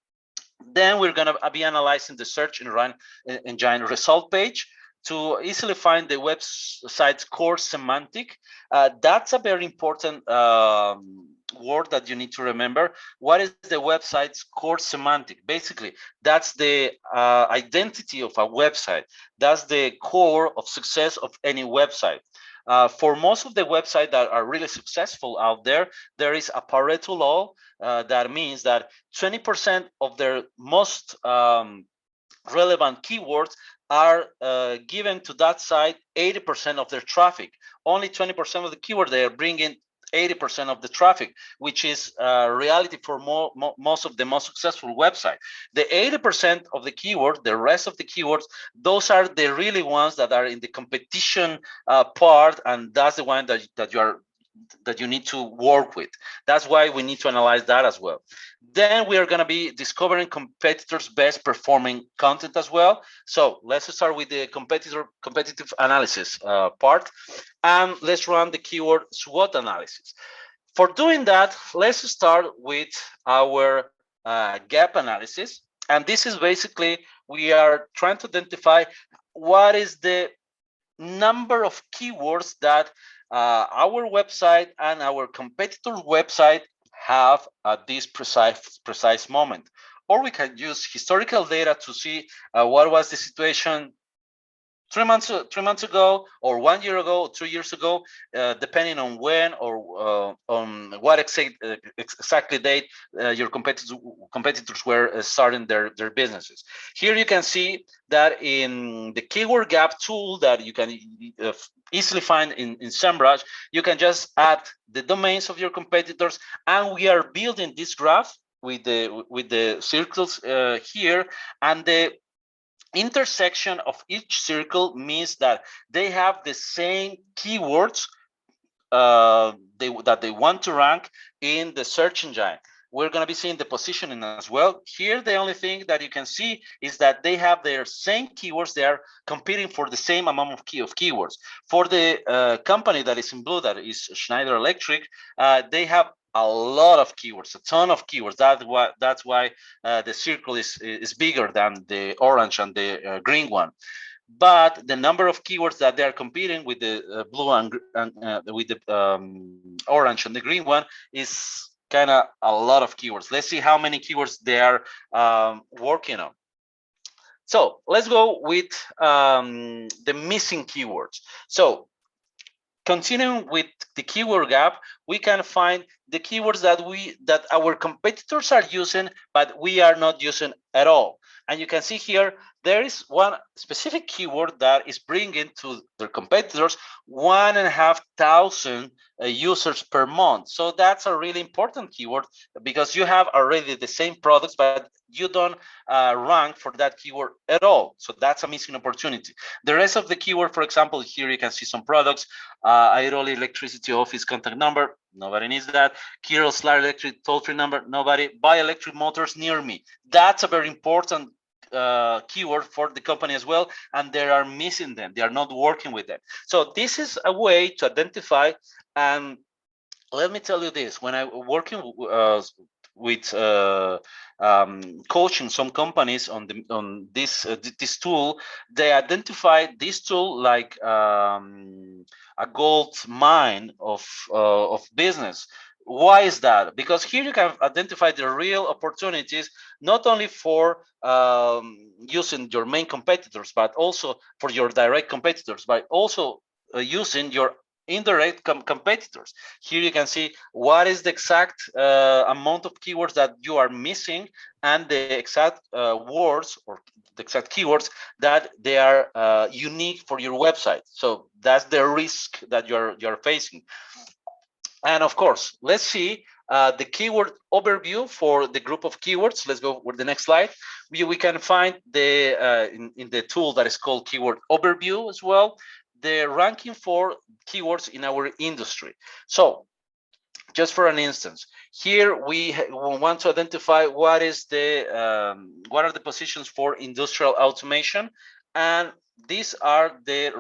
Then we're gonna be analyzing the search engine result page to easily find the website's core semantic. That's a very important word that you need to remember. What is the website's core semantic? Basically, that's the identity of a website. That's the core of success of any website. For most of the websites that are really successful out there, there is a Pareto law that means that 20% of their most relevant keywords are given to that site 80% of their traffic. Only 20% of the keyword they are bringing 80% of the traffic, which is reality for most of the most successful websites. The 80% of the keyword, the rest of the keywords, those are the really ones that are in the competition part, and that's the one that you need to work with. That's why we need to analyze that as well. Then we are going to be discovering competitors' best performing content as well. So let's start with the competitive analysis part, and let's run the keyword SWOT analysis. For doing that, let's start with our gap analysis. And this is basically, we are trying to identify what is the number of keywords that our website and our competitor's website have at this precise moment. Or we can use historical data to see what was the situation 3 months ago, or 1 year ago, or 2 years ago, depending on when or on what exactly date your competitors were starting their businesses. Here you can see that in the keyword gap tool that you can easily find in Semrush, you can just add the domains of your competitors, and we are building this graph with the circles here, and the intersection of each circle means that they have the same keywords that they want to rank in the search engine. We're going to be seeing the positioning as well. Here, the only thing that you can see is that they have their same keywords. They are competing for the same amount of keywords. For the company that is in blue, that is Schneider Electric, they have a lot of keywords, a ton of keywords. That's why the circle is bigger than the orange and the green one. But the number of keywords that they are competing with the blue and with the orange and the green one is kind of a lot of keywords. Let's see how many keywords they are working on. So let's go with the missing keywords. So continuing with the keyword gap, we can find the keywords that our competitors are using, but we are not using at all. And you can see here, there is one specific keyword that is bringing to their competitors 1,500 users per month. So that's a really important keyword because you have already the same products, but you don't rank for that keyword at all. So that's a missing opportunity. The rest of the keyword, for example, here you can see some products, Airoli electricity office contact number, nobody needs that. Kiros Light electric toll-free number, nobody. Buy electric motors near me. That's a very important keyword for the company as well, and they are missing them. They are not working with them. So this is a way to identify. And let me tell you this: when I'm working with coaching some companies on this tool, they identify this tool like a gold mine of business. Why is that? Because here you can identify the real opportunities, not only for using your main competitors, but also for your direct competitors, but also using your indirect competitors. Here you can see what is the exact amount of keywords that you are missing and the exact words or the exact keywords that they are unique for your website. So that's the risk that you're facing. And of course, let's see the keyword overview for the group of keywords. Let's go with the next slide. We can find the in the tool that is called keyword overview as well, the ranking for keywords in our industry. So just for an instance, here we want to identify what are the positions for industrial automation, and these are the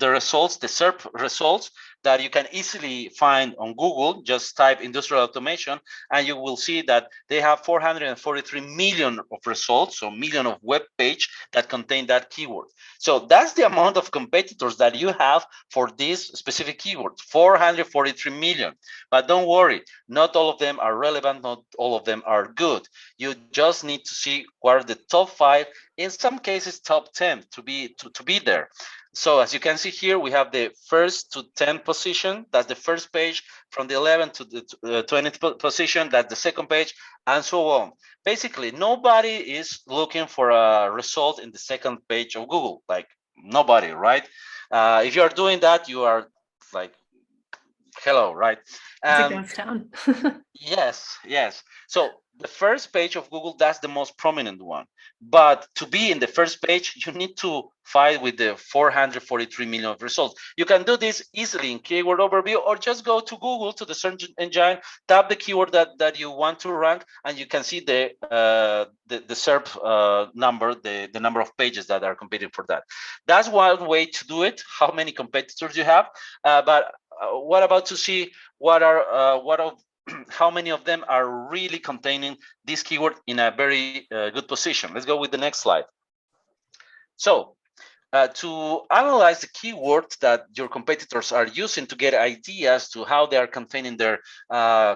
results, the SERP results that you can easily find on Google. Just type industrial automation and you will see that they have 443 million of results, so million of web page that contain that keyword. So that's the amount of competitors that you have for this specific keyword, 443 million. But don't worry, not all of them are relevant, not all of them are good. You just need to see what are the top 5, in some cases top 10 to be there. So as you can see here, we have the first to 10th position. That's the first page. From the 11th to the 20th position, that's the second page, and so on. Basically, nobody is looking for a result in the second page of Google. Like nobody, right? If you are doing that, you are like, hello, right? It's a ghost town. Yes. So the first page of Google, that's the most prominent one. But to be in the first page, you need to fight with the 443 million of results. You can do this easily in keyword overview, or just go to Google, to the search engine, tap the keyword that you want to rank, and you can see the SERP number, the number of pages that are competing for that. That's one way to do it, how many competitors you have. But what about to see how many of them are really containing this keyword in a very good position? Let's go with the next slide. So to analyze the keywords that your competitors are using to get ideas to how they are containing their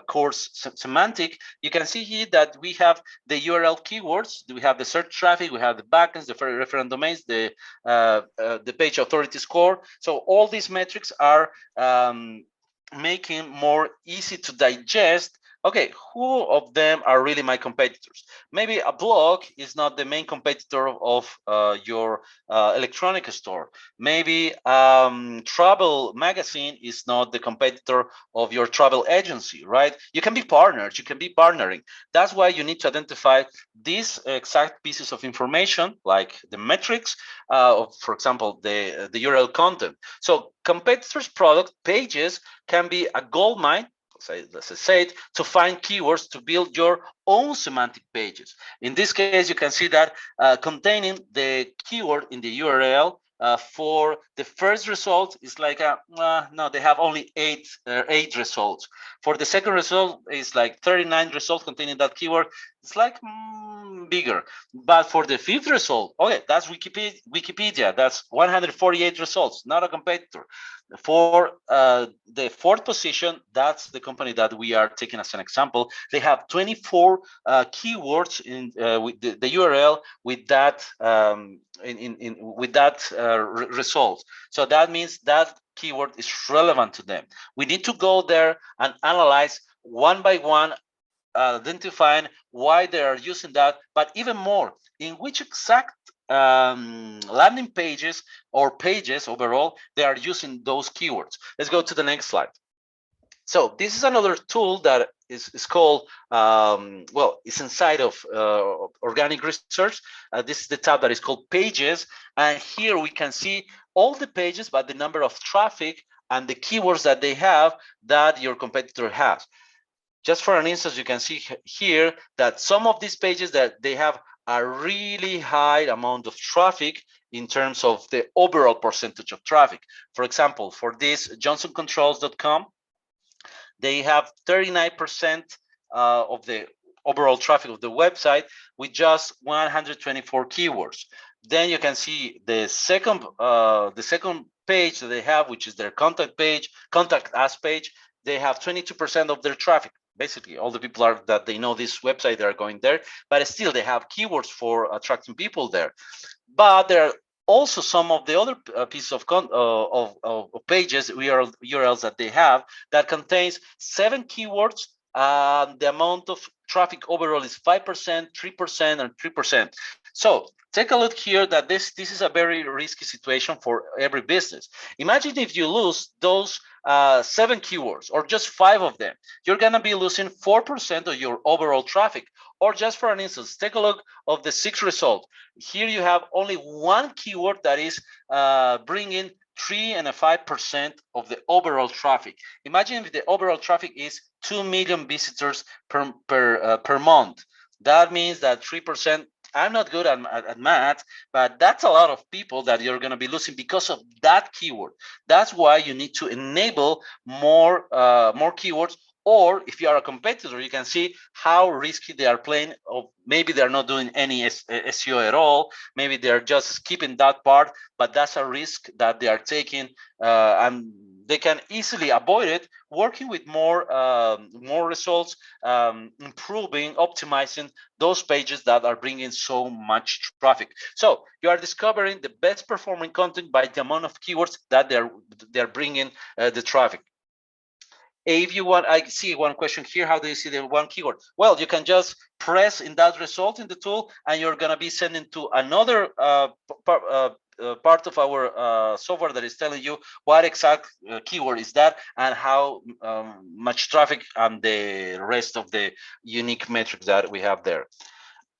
course semantic, you can see here that we have the URL keywords, we have the search traffic, we have the backlinks, the reference domains, the page authority score. So all these metrics are making more easy to digest. Okay, who of them are really my competitors? Maybe a blog is not the main competitor of your electronic store. Maybe travel magazine is not the competitor of your travel agency, right? You can be partners, you can be partnering. That's why you need to identify these exact pieces of information, like the metrics, for example, the URL content. So competitors' product pages can be a gold mine, let's say it, to find keywords to build your own semantic pages. In this case, you can see that containing the keyword in the URL For the first result, it's like no, they have only eight results. For the second result, it's like 39 results containing that keyword. It's like bigger. But for the fifth result, okay, that's Wikipedia. That's 148 results, not a competitor. For the fourth position, that's the company that we are taking as an example. They have 24 keywords in with the URL with that result. So that means that keyword is relevant to them. We need to go there and analyze one by one, identifying why they are using that, but even more, in which exact landing pages or pages overall they are using those keywords. Let's go to the next slide. So this is another tool that is called, well, it's inside of organic research. This is the tab that is called Pages. And here we can see all the pages, but the number of traffic and the keywords that they have that your competitor has. Just for an instance, you can see here that some of these pages that they have a really high amount of traffic in terms of the overall percentage of traffic. For example, for this johnsoncontrols.com, they have 39% of the overall traffic of the website with just 124 keywords. Then you can see the second page that they have, which is their contact us page. They have 22% of their traffic. Basically, all the people that they know this website, they are going there, but still they have keywords for attracting people there. But there are also some of the other pieces of pages, URLs that they have that contains 7 keywords. The amount of traffic overall is 5%, 3%, and 3%. So take a look here that this is a very risky situation for every business. Imagine if you lose those 7 keywords or just 5 of them, you're gonna be losing 4% of your overall traffic. Or just for an instance, take a look of the 6th result. Here you have only 1 keyword that is bringing 3.5% of the overall traffic. Imagine if the overall traffic is 2 million visitors per month. That means that 3%. I'm not good at math, but that's a lot of people that you're going to be losing because of that keyword. That's why you need to enable more keywords. Or if you are a competitor, you can see how risky they are playing. Or maybe they're not doing any SEO at all. Maybe they're just skipping that part, but that's a risk that they are taking, and they can easily avoid it working with more results, improving, optimizing those pages that are bringing so much traffic. So you are discovering the best performing content by the amount of keywords that they're bringing the traffic. If you want, I see one question here. How do you see the one keyword? Well, you can just press in that result in the tool, and you're going to be sending to another part of our software that is telling you what exact keyword is that and how much traffic and the rest of the unique metrics that we have there.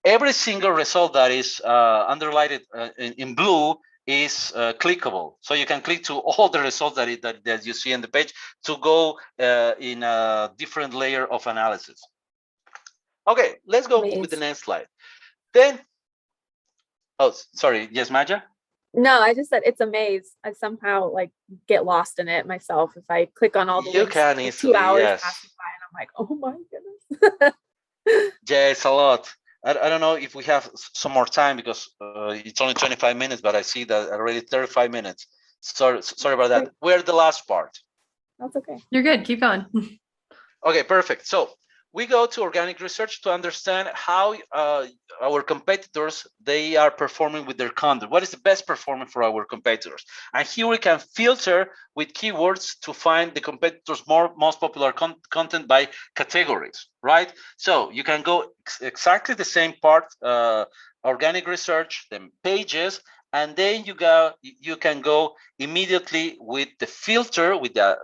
Every single result that is underlined in blue is clickable. So you can click to all the results that you see on the page to go in a different layer of analysis. Okay, let's go with the next slide. Then, oh, sorry, yes, Maja? No, I just said it's a maze. I somehow like get lost in it myself. If I click on all the links, can easily, 2 hours yes. passing by and I'm like, oh my goodness. Yeah, it's a lot. I don't know if we have some more time because it's only 25 minutes, but I see that already 35 minutes. Sorry about that. We're the last part. That's okay. You're good. Keep going. Okay, perfect. So we go to organic research to understand how our competitors, they are performing with their content. What is the best performance for our competitors? And here we can filter with keywords to find the competitors' most popular content by categories, right? So you can go exactly the same part, organic research, then pages, and then you can go immediately with the filter, with the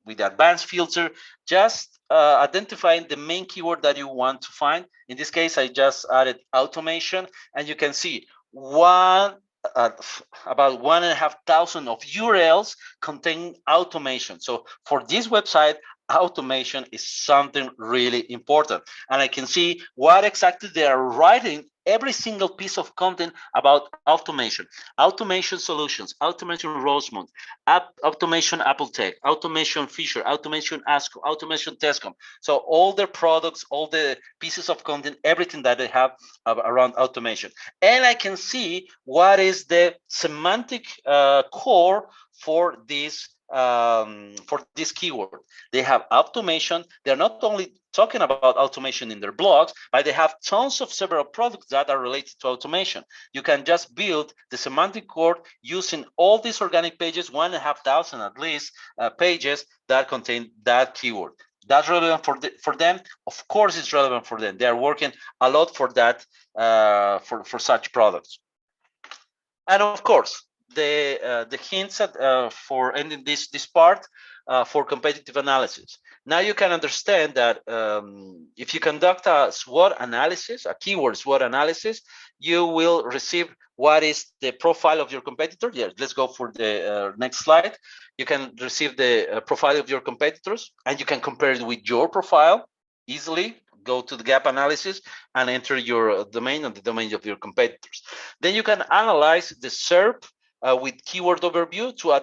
advanced filter, just identifying the main keyword that you want to find. In this case, I just added automation, and you can see about 1,500 of URLs contain automation. So for this website, automation is something really important. And I can see what exactly they are writing every single piece of content about automation, automation solutions, automation Rosemont, automation Apple Tech, automation Fisher, automation ASCO, automation Tescom. So all their products, all the pieces of content, everything that they have around automation. And I can see what is the semantic core for this keyword. They have automation. They're not only talking about automation in their blogs, but they have tons of several products that are related to automation. You can just build the semantic core using all these organic pages, 1,500 at least pages that contain that keyword. That's relevant for them. Of course, it's relevant for them. They are working a lot for that, for such products. And of course, the hints for ending this part for competitive analysis. Now you can understand that if you conduct a SWOT analysis, a keyword SWOT analysis, you will receive what is the profile of your competitor. Yeah, let's go for the next slide. You can receive the profile of your competitors, and you can compare it with your profile easily. Go to the gap analysis and enter your domain and the domain of your competitors. Then you can analyze the SERP with keyword overview to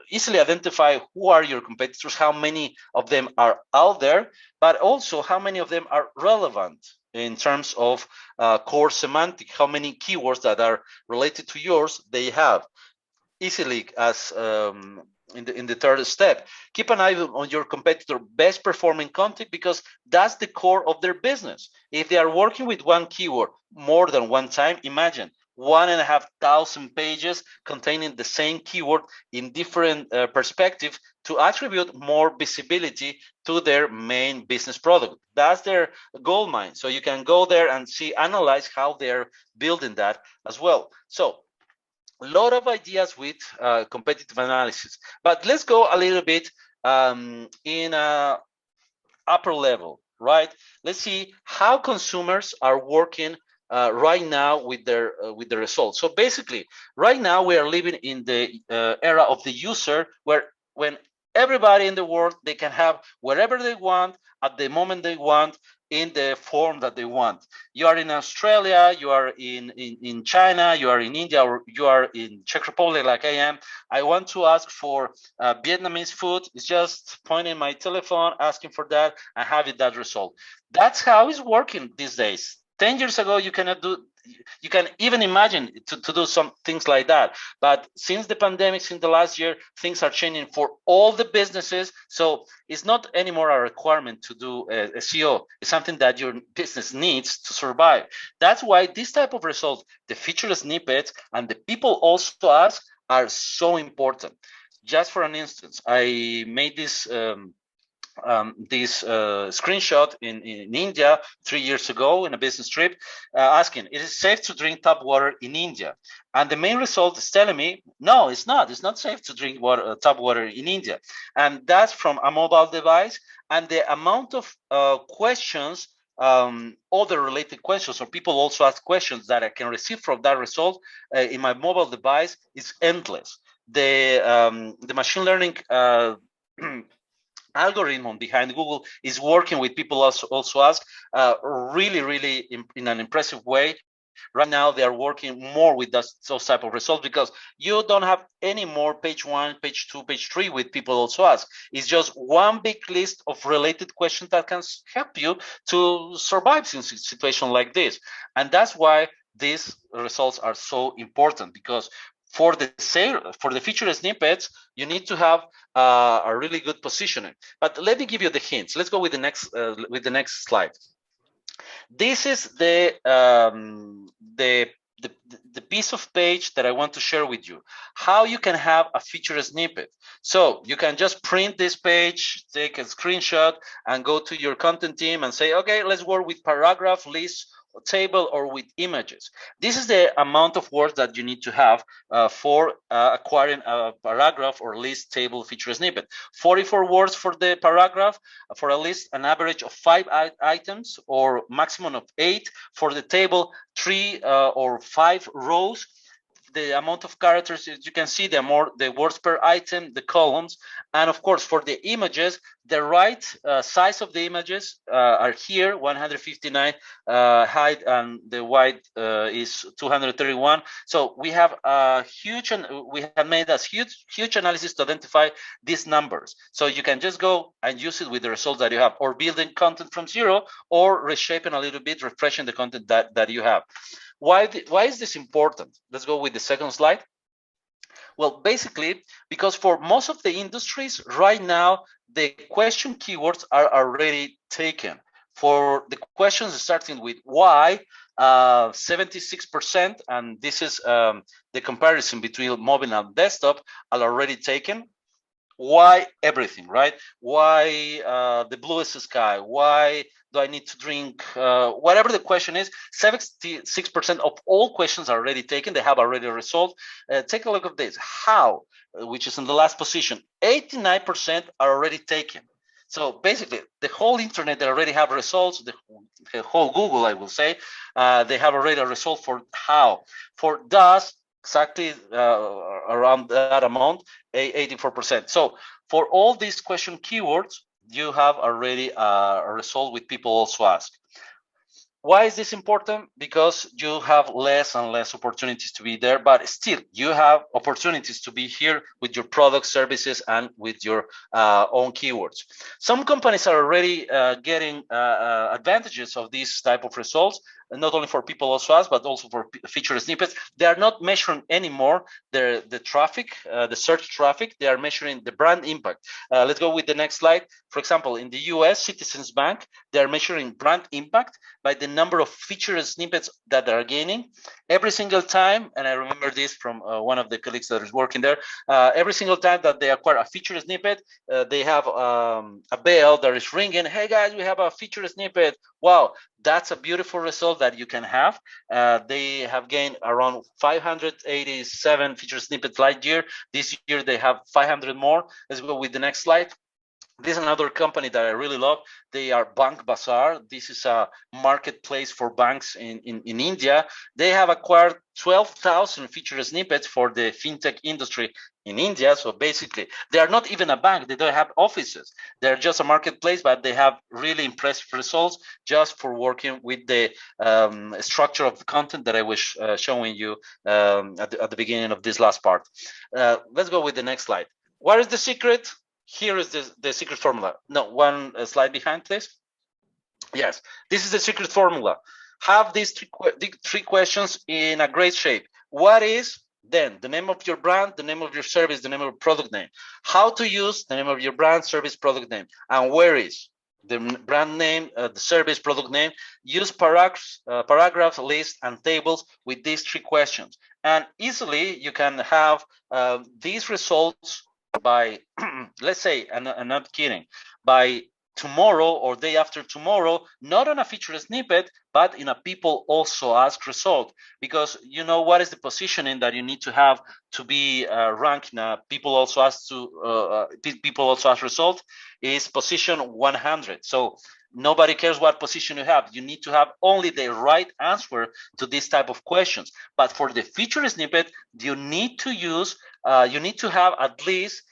easily identify who are your competitors, how many of them are out there, but also how many of them are relevant in terms of core semantic, how many keywords that are related to yours they have. Easily, as in the third step, keep an eye on your competitor best performing content, because that's the core of their business. If they are working with one keyword more than one time, imagine 1,500 pages containing the same keyword in different perspectives to attribute more visibility to their main business product. That's their gold mine. So you can go there and analyze how they're building that as well. So a lot of ideas with competitive analysis, but let's go a little bit in upper level, right? Let's see how consumers are working right now with their results. So basically, right now we are living in the era of the user, when everybody in the world, they can have wherever they want at the moment they want, in the form that they want. You are in Australia, you are in China, you are in India, or you are in Czech Republic like I am. I want to ask for Vietnamese food. It's just pointing my telephone, asking for that, and having that result. That's how it's working these days. 10 years ago, you cannot do. You can even imagine to do some things like that. But since the pandemic, since the last year, things are changing for all the businesses. So it's not anymore a requirement to do SEO. It's something that your business needs to survive. That's why this type of results, the featured snippets, and the people also ask, are so important. Just for an instance, I made this screenshot in India 3 years ago in a business trip, asking, is it safe to drink tap water in India? And the main result is telling me, no, it's not. It's not safe to drink tap water in India. And that's from a mobile device. And the amount of questions, other related questions, or people also ask questions that I can receive from that result in my mobile device is endless. The machine learning algorithm behind Google is working with people also ask really in an impressive way. Right now, they are working more with those type of results, because you don't have any more page 1, page 2, page 3 with people also ask. It's just one big list of related questions that can help you to survive in a situation like this. And that's why these results are so important, because for the featured snippets, you need to have a really good positioning. But let me give you the hints. Let's go with the next slide. This is the piece of page that I want to share with you. How you can have a featured snippet. So you can just print this page, take a screenshot, and go to your content team and say, okay, let's work with paragraph, list, table, or with images. This is the amount of words that you need to have for acquiring a paragraph or list, table, feature snippet. 44 words for the paragraph, for a list an average of 5 items or maximum of 8, for the table 3 or 5 rows. the amount of characters, as you can see, the words per item, the columns, and of course for the images, the right size of the images are here, 159 height, and the width is 231. So we have a huge, and we have made a huge analysis to identify these numbers. So you can just go and use it with the results that you have, or building content from zero, or reshaping a little bit, refreshing the content that you have. Why is this important? Let's go with the second slide. Well, basically, because for most of the industries right now, the question keywords are already taken. For the questions starting with why, 76%, and this is the comparison between mobile and desktop, are already taken. Why everything, right? Why the bluest sky? Why do I need to drink? Whatever the question is, 76% of all questions are already taken. They have already a result. Take a look at this. How, which is in the last position, 89% are already taken. So basically, the whole internet, they already have results. The whole Google, I will say, they have already a result for how. For does, exactly around that amount, 84%. So for all these question keywords, you have already a result with people also ask. Why is this important? Because you have less and less opportunities to be there, but still you have opportunities to be here with your product, services, and with your own keywords. Some companies are already getting advantages of these type of results, not only for people also ask, but also for feature snippets. They are not measuring anymore the traffic, the search traffic. They are measuring the brand impact. Let's go with the next slide. For example, in the US, Citizens Bank, they are measuring brand impact by the number of feature snippets that are gaining every single time. And I remember this from one of the colleagues that is working there. Every single time that they acquire a feature snippet, they have a bell that is ringing. Hey guys, we have a feature snippet. Wow, that's a beautiful result that you can have. They have gained around 587 feature snippets last year. This year they have 500 more. Let's go with the next slide. This is another company that I really love. They are Bank Bazaar. This is a marketplace for banks in India. They have acquired 12,000 feature snippets for the fintech industry in India. So basically, they are not even a bank. They don't have offices. They're just a marketplace, but they have really impressive results just for working with the structure of the content that I was showing you at the beginning of this last part. Let's go with the next slide. What is the secret? Here is the secret formula. No, one slide behind, please. Yes, this is the secret formula. Have these three questions in a great shape. What is then the name of your brand, the name of your service, the name of your product name? How to use the name of your brand, service, product name, and where is the brand name, the service, product name? Use paragraphs, lists, and tables with these three questions, and easily you can have these results by, let's say, and I'm not kidding, by tomorrow or day after tomorrow, not on a feature snippet, but in a people also ask result. Because you know what is the positioning that you need to have to be ranked in a people also ask result is position 100. So nobody cares what position you have. You need to have only the right answer to this type of questions. But for the feature snippet, you need to use, you need to have at least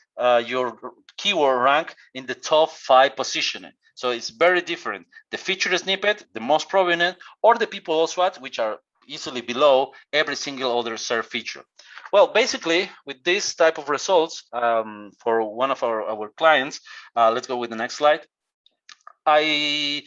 your keyword rank in the top 5 positioning. So it's very different. The feature snippet, the most prominent, or the people also ask, which are easily below every single other search feature. Well, basically, with this type of results for one of our clients, let's go with the next slide. I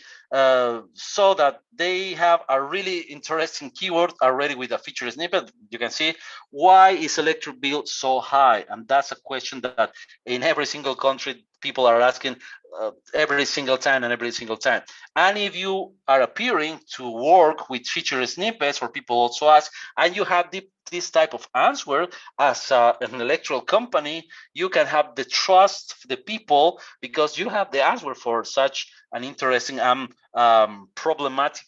saw that they have a really interesting keyword already with a feature snippet. You can see, why is electric bill so high? And that's a question that in every single country people are asking every single time. And if you are appearing to work with feature snippets, or people also ask, and you have this type of answer as an electoral company, you can have the trust of the people because you have the answer for such an interesting problematic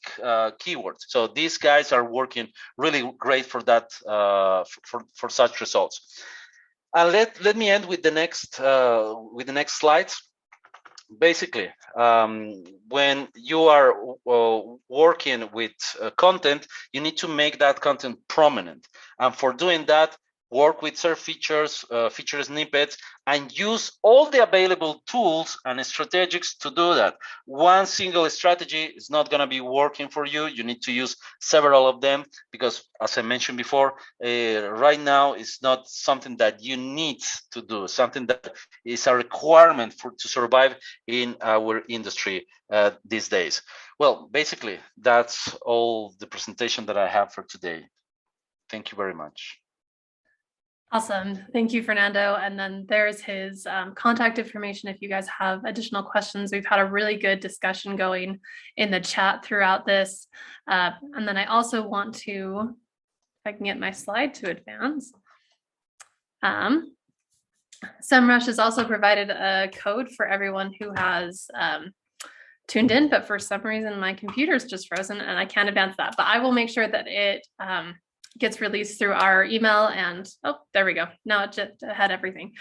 keyword. So these guys are working really great for that, for such results. And let me end with the next slides. Basically, When you are working with content, you need to make that content prominent. And for doing that, work with search features, feature snippets, and use all the available tools and strategies to do that. One single strategy is not going to be working for you. You need to use several of them because, as I mentioned before, right now it's not something that you need to do, something that is a requirement to survive in our industry these days. Well, basically, that's all the presentation that I have for today. Thank you very much. Awesome. Thank you, Fernando. And then there's his contact information if you guys have additional questions. We've had a really good discussion going in the chat throughout this. And then I also want to, if I can get my slide to advance. Semrush has also provided a code for everyone who has tuned in, but for some reason my computer's just frozen and I can't advance that. But I will make sure that it gets released through our email and, oh, there we go. Now it just had everything.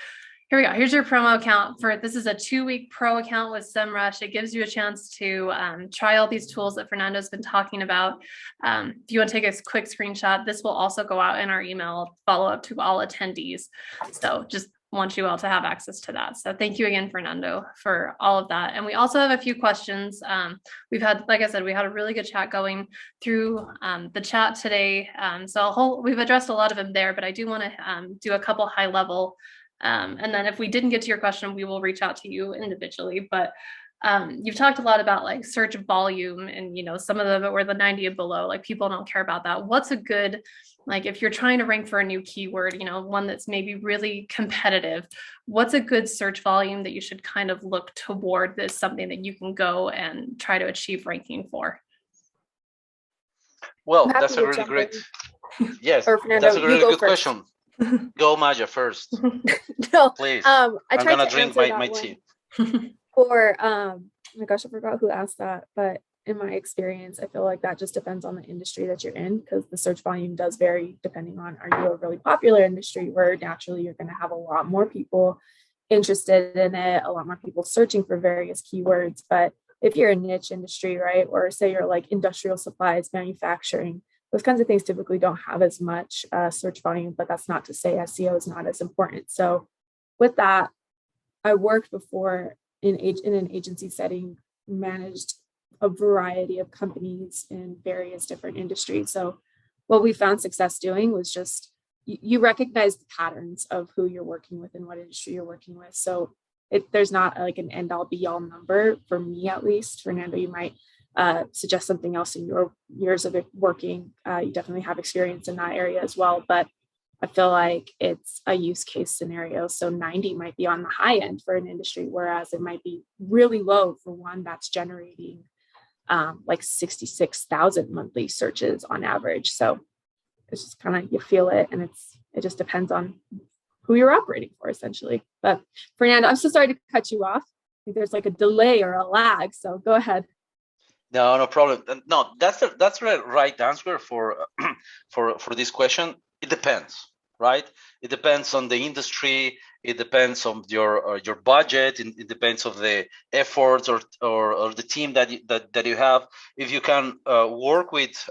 Here we go. Here's your promo account for, this is a 2-week pro account with Semrush. It gives you a chance to try all these tools that Fernando's been talking about. If you want to take a quick screenshot, this will also go out in our email follow up to all attendees. So just want you all to have access to that. So thank you again, Fernando, for all of that. And we also have a few questions. We've had, like I said, we had a really good chat going through the chat today. So we've addressed a lot of them there, but I do want to do a couple high level. And then if we didn't get to your question, we will reach out to you individually. But you've talked a lot about like search volume and, you know, some of them were the 90 and below, like people don't care about that. What's a good, like if you're trying to rank for a new keyword, you know, one that's maybe really competitive, what's a good search volume that you should kind of look toward this, something that you can go and try to achieve ranking for? Well, that's a really great, yes, Fernando, that's a really good question. Go Maja first. No, please. I'm gonna drink my tea. For oh my gosh, I forgot who asked that, but in my experience, I feel like that just depends on the industry that you're in, because the search volume does vary depending on, are you a really popular industry where naturally you're going to have a lot more people interested in it, a lot more people searching for various keywords. But if you're a niche industry, right, or say you're like industrial supplies, manufacturing, those kinds of things typically don't have as much search volume, but that's not to say SEO is not as important. So with that, I worked before in an agency setting, managed a variety of companies in various different industries. So what we found success doing was just, you recognize the patterns of who you're working with and what industry you're working with. So there's not like an end all be all number for me, at least. Fernando, you might suggest something else in your years of working. You definitely have experience in that area as well, but I feel like it's a use case scenario. So 90 might be on the high end for an industry, whereas it might be really low for one that's generating like 66,000 monthly searches on average. So it's just kind of, you feel it, and it just depends on who you're operating for, essentially. But Fernando, I'm so sorry to cut you off. I think there's like a delay or a lag, so go ahead. No problem. No, that's the right answer for this question. It depends, right? It depends on the industry. It depends on your budget. It depends on the efforts or the team that you have. If you can work with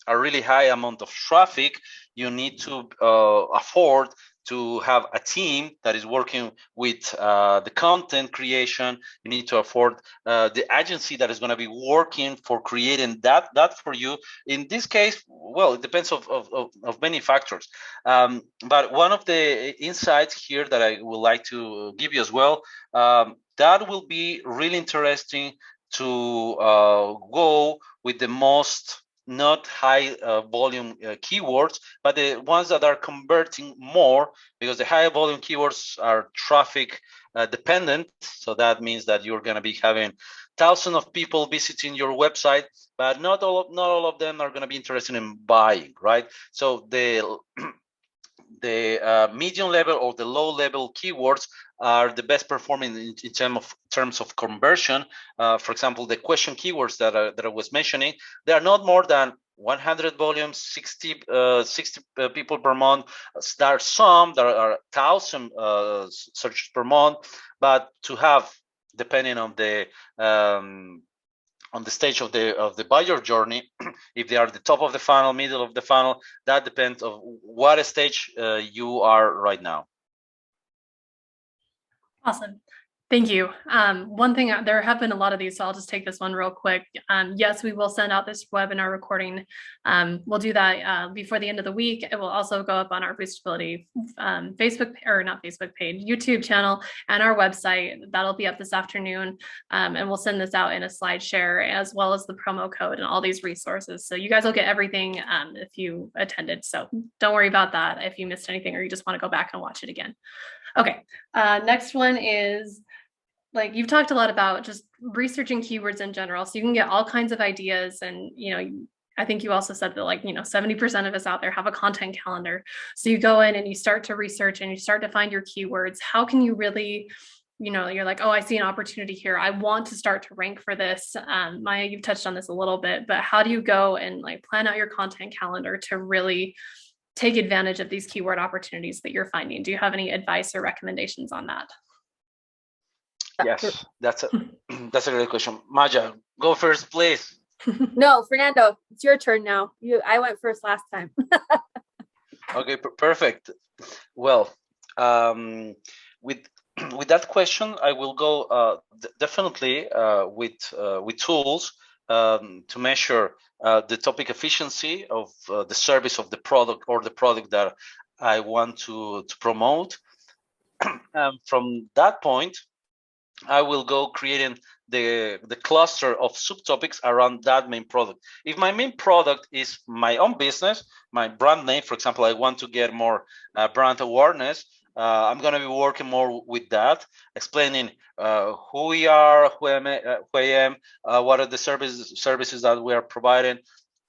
a really high amount of traffic, you need to afford to have a team that is working with the content creation. You need to afford the agency that is going to be working for creating that for you. In this case, well, it depends of many factors. But one of the insights here that I would like to give you as well, that will be really interesting to go with the most not high volume keywords, but the ones that are converting more, because the high volume keywords are traffic dependent. So that means that you're going to be having thousands of people visiting your website, but not all of them are going to be interested in buying, right? So the medium level or the low level keywords are the best performing in terms of conversion. For example, the question keywords that I was mentioning, they are not more than 100 volumes, 60 people per month. There are some that are 1,000 searches per month, but to have depending on the stage of the buyer journey. If they are at the top of the funnel, middle of the funnel, that depends on what stage you are right now. Awesome. Thank you. One thing, there have been a lot of these, so I'll just take this one real quick. Yes, we will send out this webinar recording. We'll do that before the end of the week. It will also go up on our Boostability Facebook, or not Facebook page, YouTube channel, and our website. That'll be up this afternoon. And we'll send this out in a slide share, as well as the promo code and all these resources. So you guys will get everything if you attended. So don't worry about that if you missed anything or you just want to go back and watch it again. Okay, next one is, like, you've talked a lot about just researching keywords in general, so you can get all kinds of ideas. And, you know, I think you also said that, like, you know, 70% of us out there have a content calendar. So you go in and you start to research and you start to find your keywords. How can you really, you know, you're like, oh, I see an opportunity here, I want to start to rank for this. Maya, you've touched on this a little bit, but how do you go and, like, plan out your content calendar to really take advantage of these keyword opportunities that you're finding? Do you have any advice or recommendations on that? Yes, that's a great question. Maya, go first, please. No, Fernando, it's your turn now. I went first last time. Okay, perfect. Well, with that question, I will go definitely with tools to measure the topic efficiency of the service of the product, or the product that I want to promote. From that point, I will go creating the cluster of subtopics around that main product. If my main product is my own business, my brand name, for example, I want to get more brand awareness, I'm going to be working more with that, explaining who we are, who I am, what are the services that we are providing.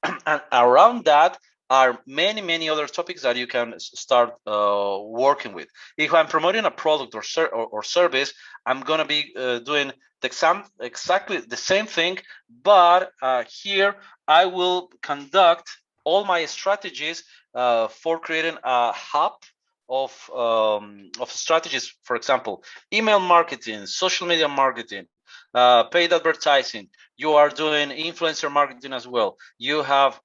And around that are many other topics that you can start working with. If I'm promoting a product or service, I'm going to be doing exactly the same thing, but here I will conduct all my strategies for creating a hub of strategies. For example, email marketing, social media marketing, paid advertising. You are doing influencer marketing as well. You have,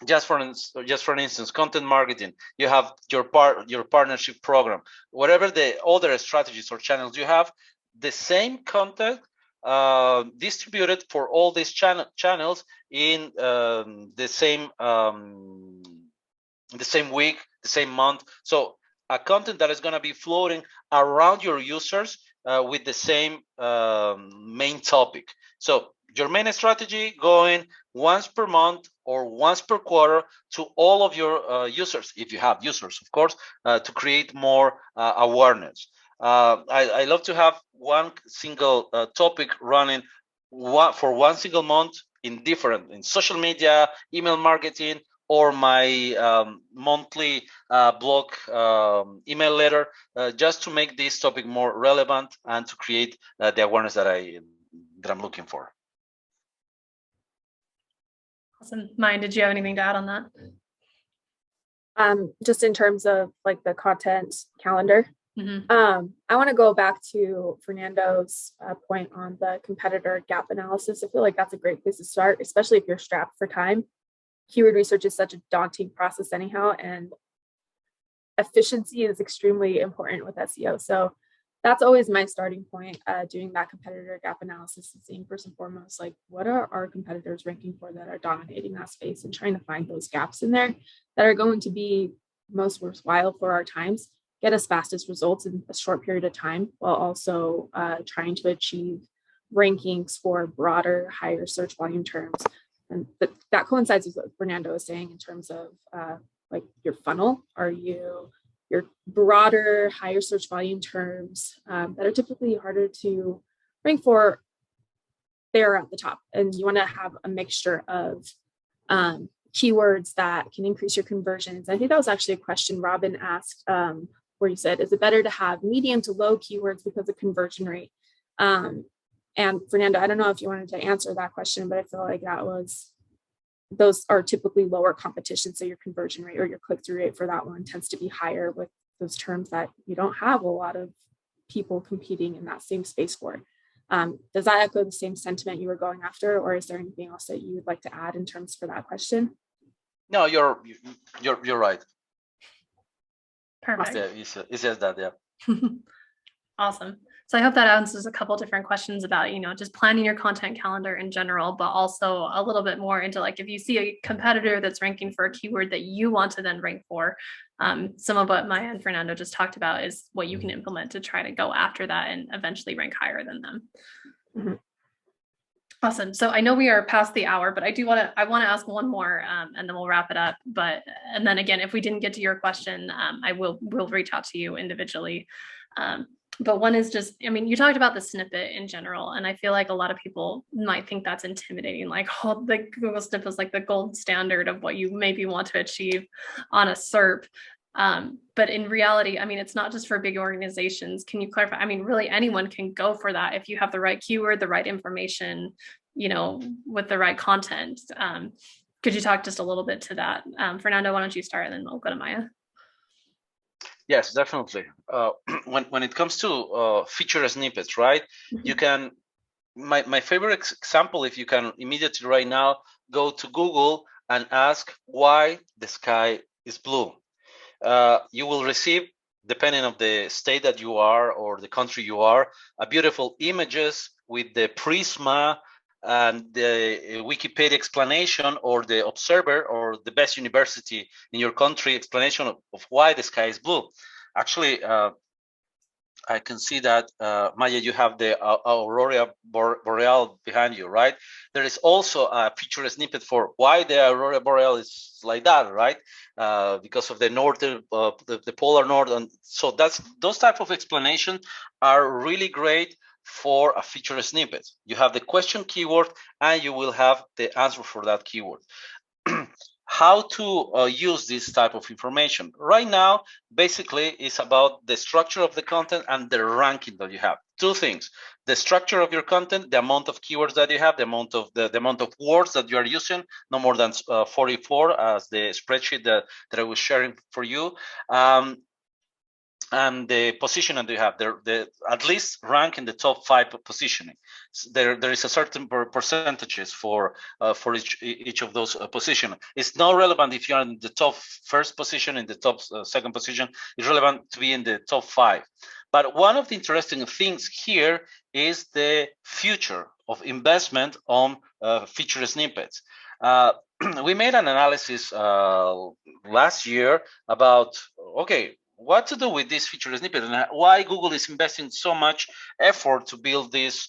just for instance, content marketing. You have your partnership program. Whatever the other strategies or channels you have, the same content distributed for all these channels in the same week, the same month. So a content that is going to be floating around your users with the same main topic. So your main strategy, going once per month or once per quarter to all of your users, if you have users, of course, to create more awareness. I love to have one single topic running for one single month in social media, email marketing, or my monthly blog email letter, just to make this topic more relevant and to create the awareness that I'm looking for. Awesome. Maya, did you have anything to add on that? Just in terms of, like, the content calendar, I want to go back to Fernando's point on the competitor gap analysis. I feel like that's a great place to start, especially if you're strapped for time. Keyword research is such a daunting process anyhow, and efficiency is extremely important with SEO. So that's always my starting point, doing that competitor gap analysis and seeing, first and foremost, like, what are our competitors ranking for that are dominating that space, and trying to find those gaps in there that are going to be most worthwhile for our times, get us fastest results in a short period of time, while also trying to achieve rankings for broader, higher search volume terms. And that coincides with what Fernando was saying in terms of like your funnel. Are you your broader, higher search volume terms that are typically harder to rank for? They're at the top, and you want to have a mixture of keywords that can increase your conversions. I think that was actually a question Robin asked, where you said, is it better to have medium to low keywords because of conversion rate? And Fernando, I don't know if you wanted to answer that question, but I feel like those are typically lower competition. So your conversion rate or your click-through rate for that one tends to be higher with those terms that you don't have a lot of people competing in that same space for. Does that echo the same sentiment you were going after, or is there anything else that you would like to add in terms for that question? No, you're right. Perfect. Yeah, it says that, yeah. Awesome. So I hope that answers a couple different questions about, just planning your content calendar in general, but also a little bit more into like, if you see a competitor that's ranking for a keyword that you want to then rank for, some of what Maya and Fernando just talked about is what you can implement to try to go after that and eventually rank higher than them. Mm-hmm. Awesome. So I know we are past the hour, but I want to ask one more, and then we'll wrap it up. And then again, if we didn't get to your question, we'll reach out to you individually. But one is just, you talked about the snippet in general, and I feel like a lot of people might think that's intimidating, like, oh, the Google snippet is like the gold standard of what you maybe want to achieve on a SERP. But in reality, it's not just for big organizations. Can you clarify? Really anyone can go for that if you have the right keyword, the right information, with the right content. Could you talk just a little bit to that? Fernando, why don't you start and then we'll go to Maya. Yes, definitely. When it comes to feature snippets, right? Mm-hmm. You can, my favorite example, if you can immediately right now go to Google and ask why the sky is blue. You will receive, depending on the state that you are or the country you are, beautiful images with the Prisma and the Wikipedia explanation, or the Observer, or the best university in your country explanation of why the sky is blue. Actually, I can see that, Maya, you have the Aurora Boreal behind you, right? There is also a feature snippet for why the Aurora Boreal is like that, right? Because of the northern, the polar north. And so those type of explanations are really great for a feature snippet. You have the question keyword and you will have the answer for that keyword. How to use this type of information right now basically is about the structure of the content and the ranking that you have. Two things: the structure of your content, the amount of keywords that you have, the amount of words that you are using, no more than 44 as the spreadsheet that I was sharing for you, and the position that you have. The at least rank in the top 5 positioning. There is a certain percentages for each of those position. It's not relevant if you are in the top 1st position, in the top 2nd position. It's relevant to be in the top 5. But one of the interesting things here is the future of investment on feature snippets. We made an analysis last year about, okay, what to do with this feature snippet and why Google is investing so much effort to build this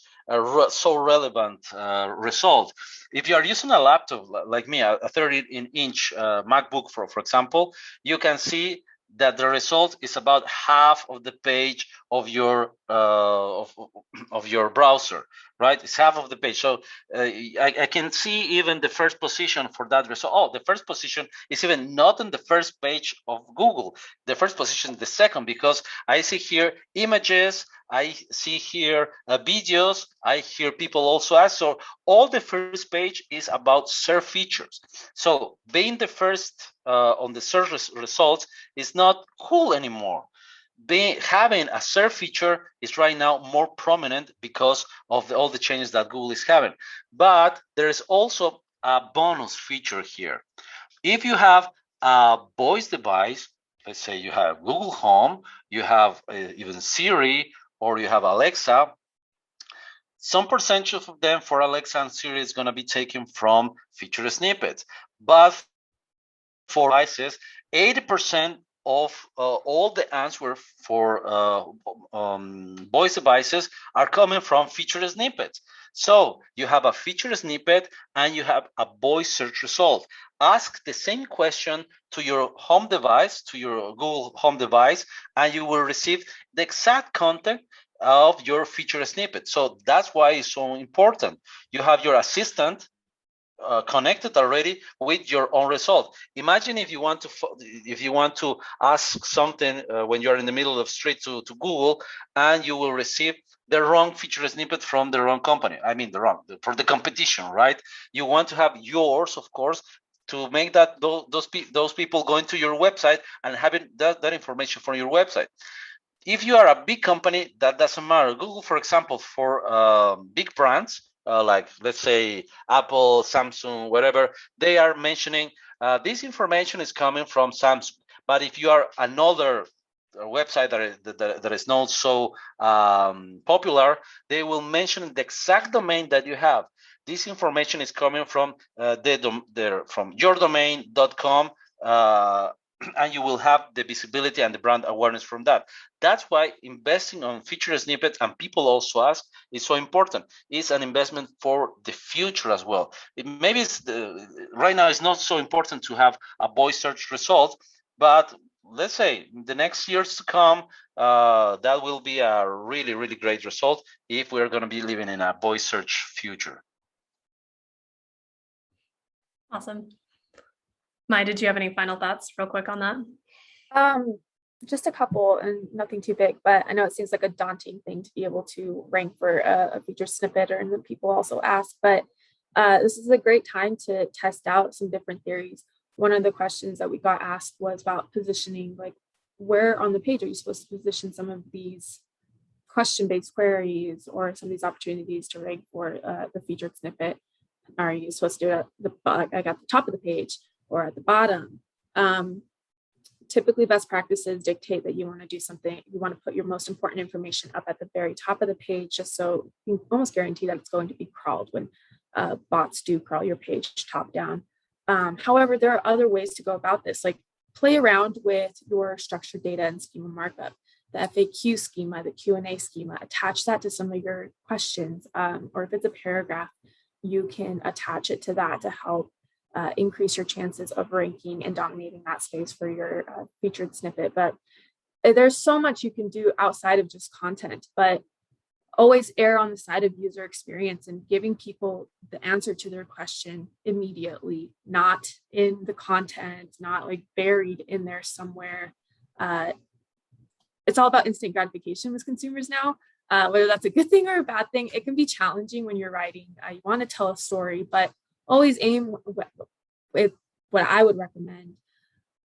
so relevant result. If you are using a laptop like me, a 13-inch MacBook, for example, you can see that the result is about half of the page of your browser, right? It's half of the page. So I can see even the 1st position for that result. Oh, the 1st position is even not on the 1st page of Google. The 1st position is the 2nd, because I see here images, I see here videos, I hear people also ask. So all the 1st page is about search features. So being the 1st on the search results is not cool anymore. Having a search feature is right now more prominent because of all the changes that Google is having. But there is also a bonus feature here. If you have a voice device, let's say you have Google Home, you have even Siri, or you have Alexa, some percentage of them for Alexa and Siri is going to be taken from feature snippets. But for devices, 80% of all the answers for voice devices are coming from feature snippets. So you have a feature snippet and you have a voice search result. Ask the same question to your home device, to your Google Home device, and you will receive the exact content of your feature snippet. So that's why it's so important. You have your assistant connected already with your own result. Imagine if you want to ask something when you're in the middle of the street to Google, and you will receive the wrong feature snippet from the wrong company. I mean for the competition, right? You want to have yours, of course, to make that those people going to your website and having that information from your website. If you are a big company, that doesn't matter. Google, for example, for big brands, like let's say Apple, Samsung, whatever, they are mentioning this information is coming from Samsung. But if you are another website that is not so popular, they will mention the exact domain that you have. This information is coming from from yourdomain.com, and you will have the visibility and the brand awareness from that. That's why investing on feature snippets, and people also ask, is so important. It's an investment for the future as well. Maybe right now it's not so important to have a voice search result, but let's say in the next years to come, that will be a really, really great result if we're going to be living in a voice search future. Awesome. Mai, did you have any final thoughts real quick on that? Just a couple, and nothing too big, but I know it seems like a daunting thing to be able to rank for a feature snippet, and then people also ask, but this is a great time to test out some different theories. One of the questions that we got asked was about positioning, like where on the page are you supposed to position some of these question-based queries or some of these opportunities to rank for the featured snippet? Are you supposed to do it at the top of the page or at the bottom? Typically best practices dictate that you want to do something, you want to put your most important information up at the very top of the page, just so you can almost guarantee that it's going to be crawled when bots do crawl your page top down. However, there are other ways to go about this, like play around with your structured data and schema markup, the FAQ schema, the Q&A schema, attach that to some of your questions, or if it's a paragraph, you can attach it to that to help increase your chances of ranking and dominating that space for your featured snippet. But there's so much you can do outside of just content, but always err on the side of user experience and giving people the answer to their question immediately, not in the content, not like buried in there somewhere. It's all about instant gratification with consumers now. Whether that's a good thing or a bad thing, it can be challenging when you're writing. You want to tell a story, but always aim with what I would recommend.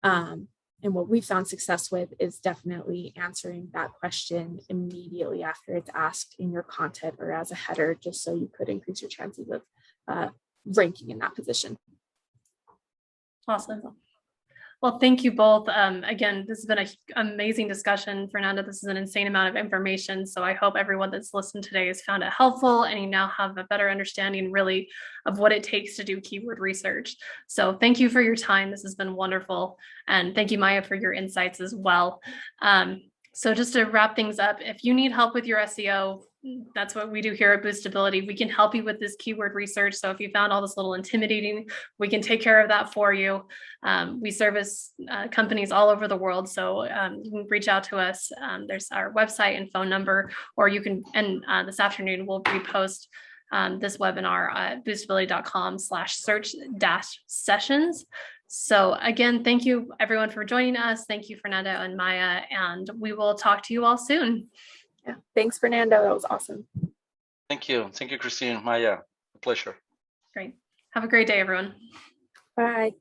And what we've found success with is definitely answering that question immediately after it's asked in your content or as a header, just so you could increase your chances of ranking in that position. Awesome. Well, thank you both. Again, this has been an amazing discussion. Fernando, this is an insane amount of information. So I hope everyone that's listened today has found it helpful, and you now have a better understanding really of what it takes to do keyword research. So thank you for your time. This has been wonderful. And thank you, Maya, for your insights as well. So just to wrap things up, if you need help with your SEO, that's what we do here at Boostability. We can help you with this keyword research. So if you found all this a little intimidating, we can take care of that for you. We service companies all over the world. So you can reach out to us. There's our website and phone number, or you can, and this afternoon we'll repost this webinar at boostability.com/search-sessions. So again, thank you everyone for joining us. Thank you, Fernando and Maya, and we will talk to you all soon. Yeah, thanks, Fernando. That was awesome. Thank you. Thank you, Christine, Maya. A pleasure. Great. Have a great day, everyone. Bye.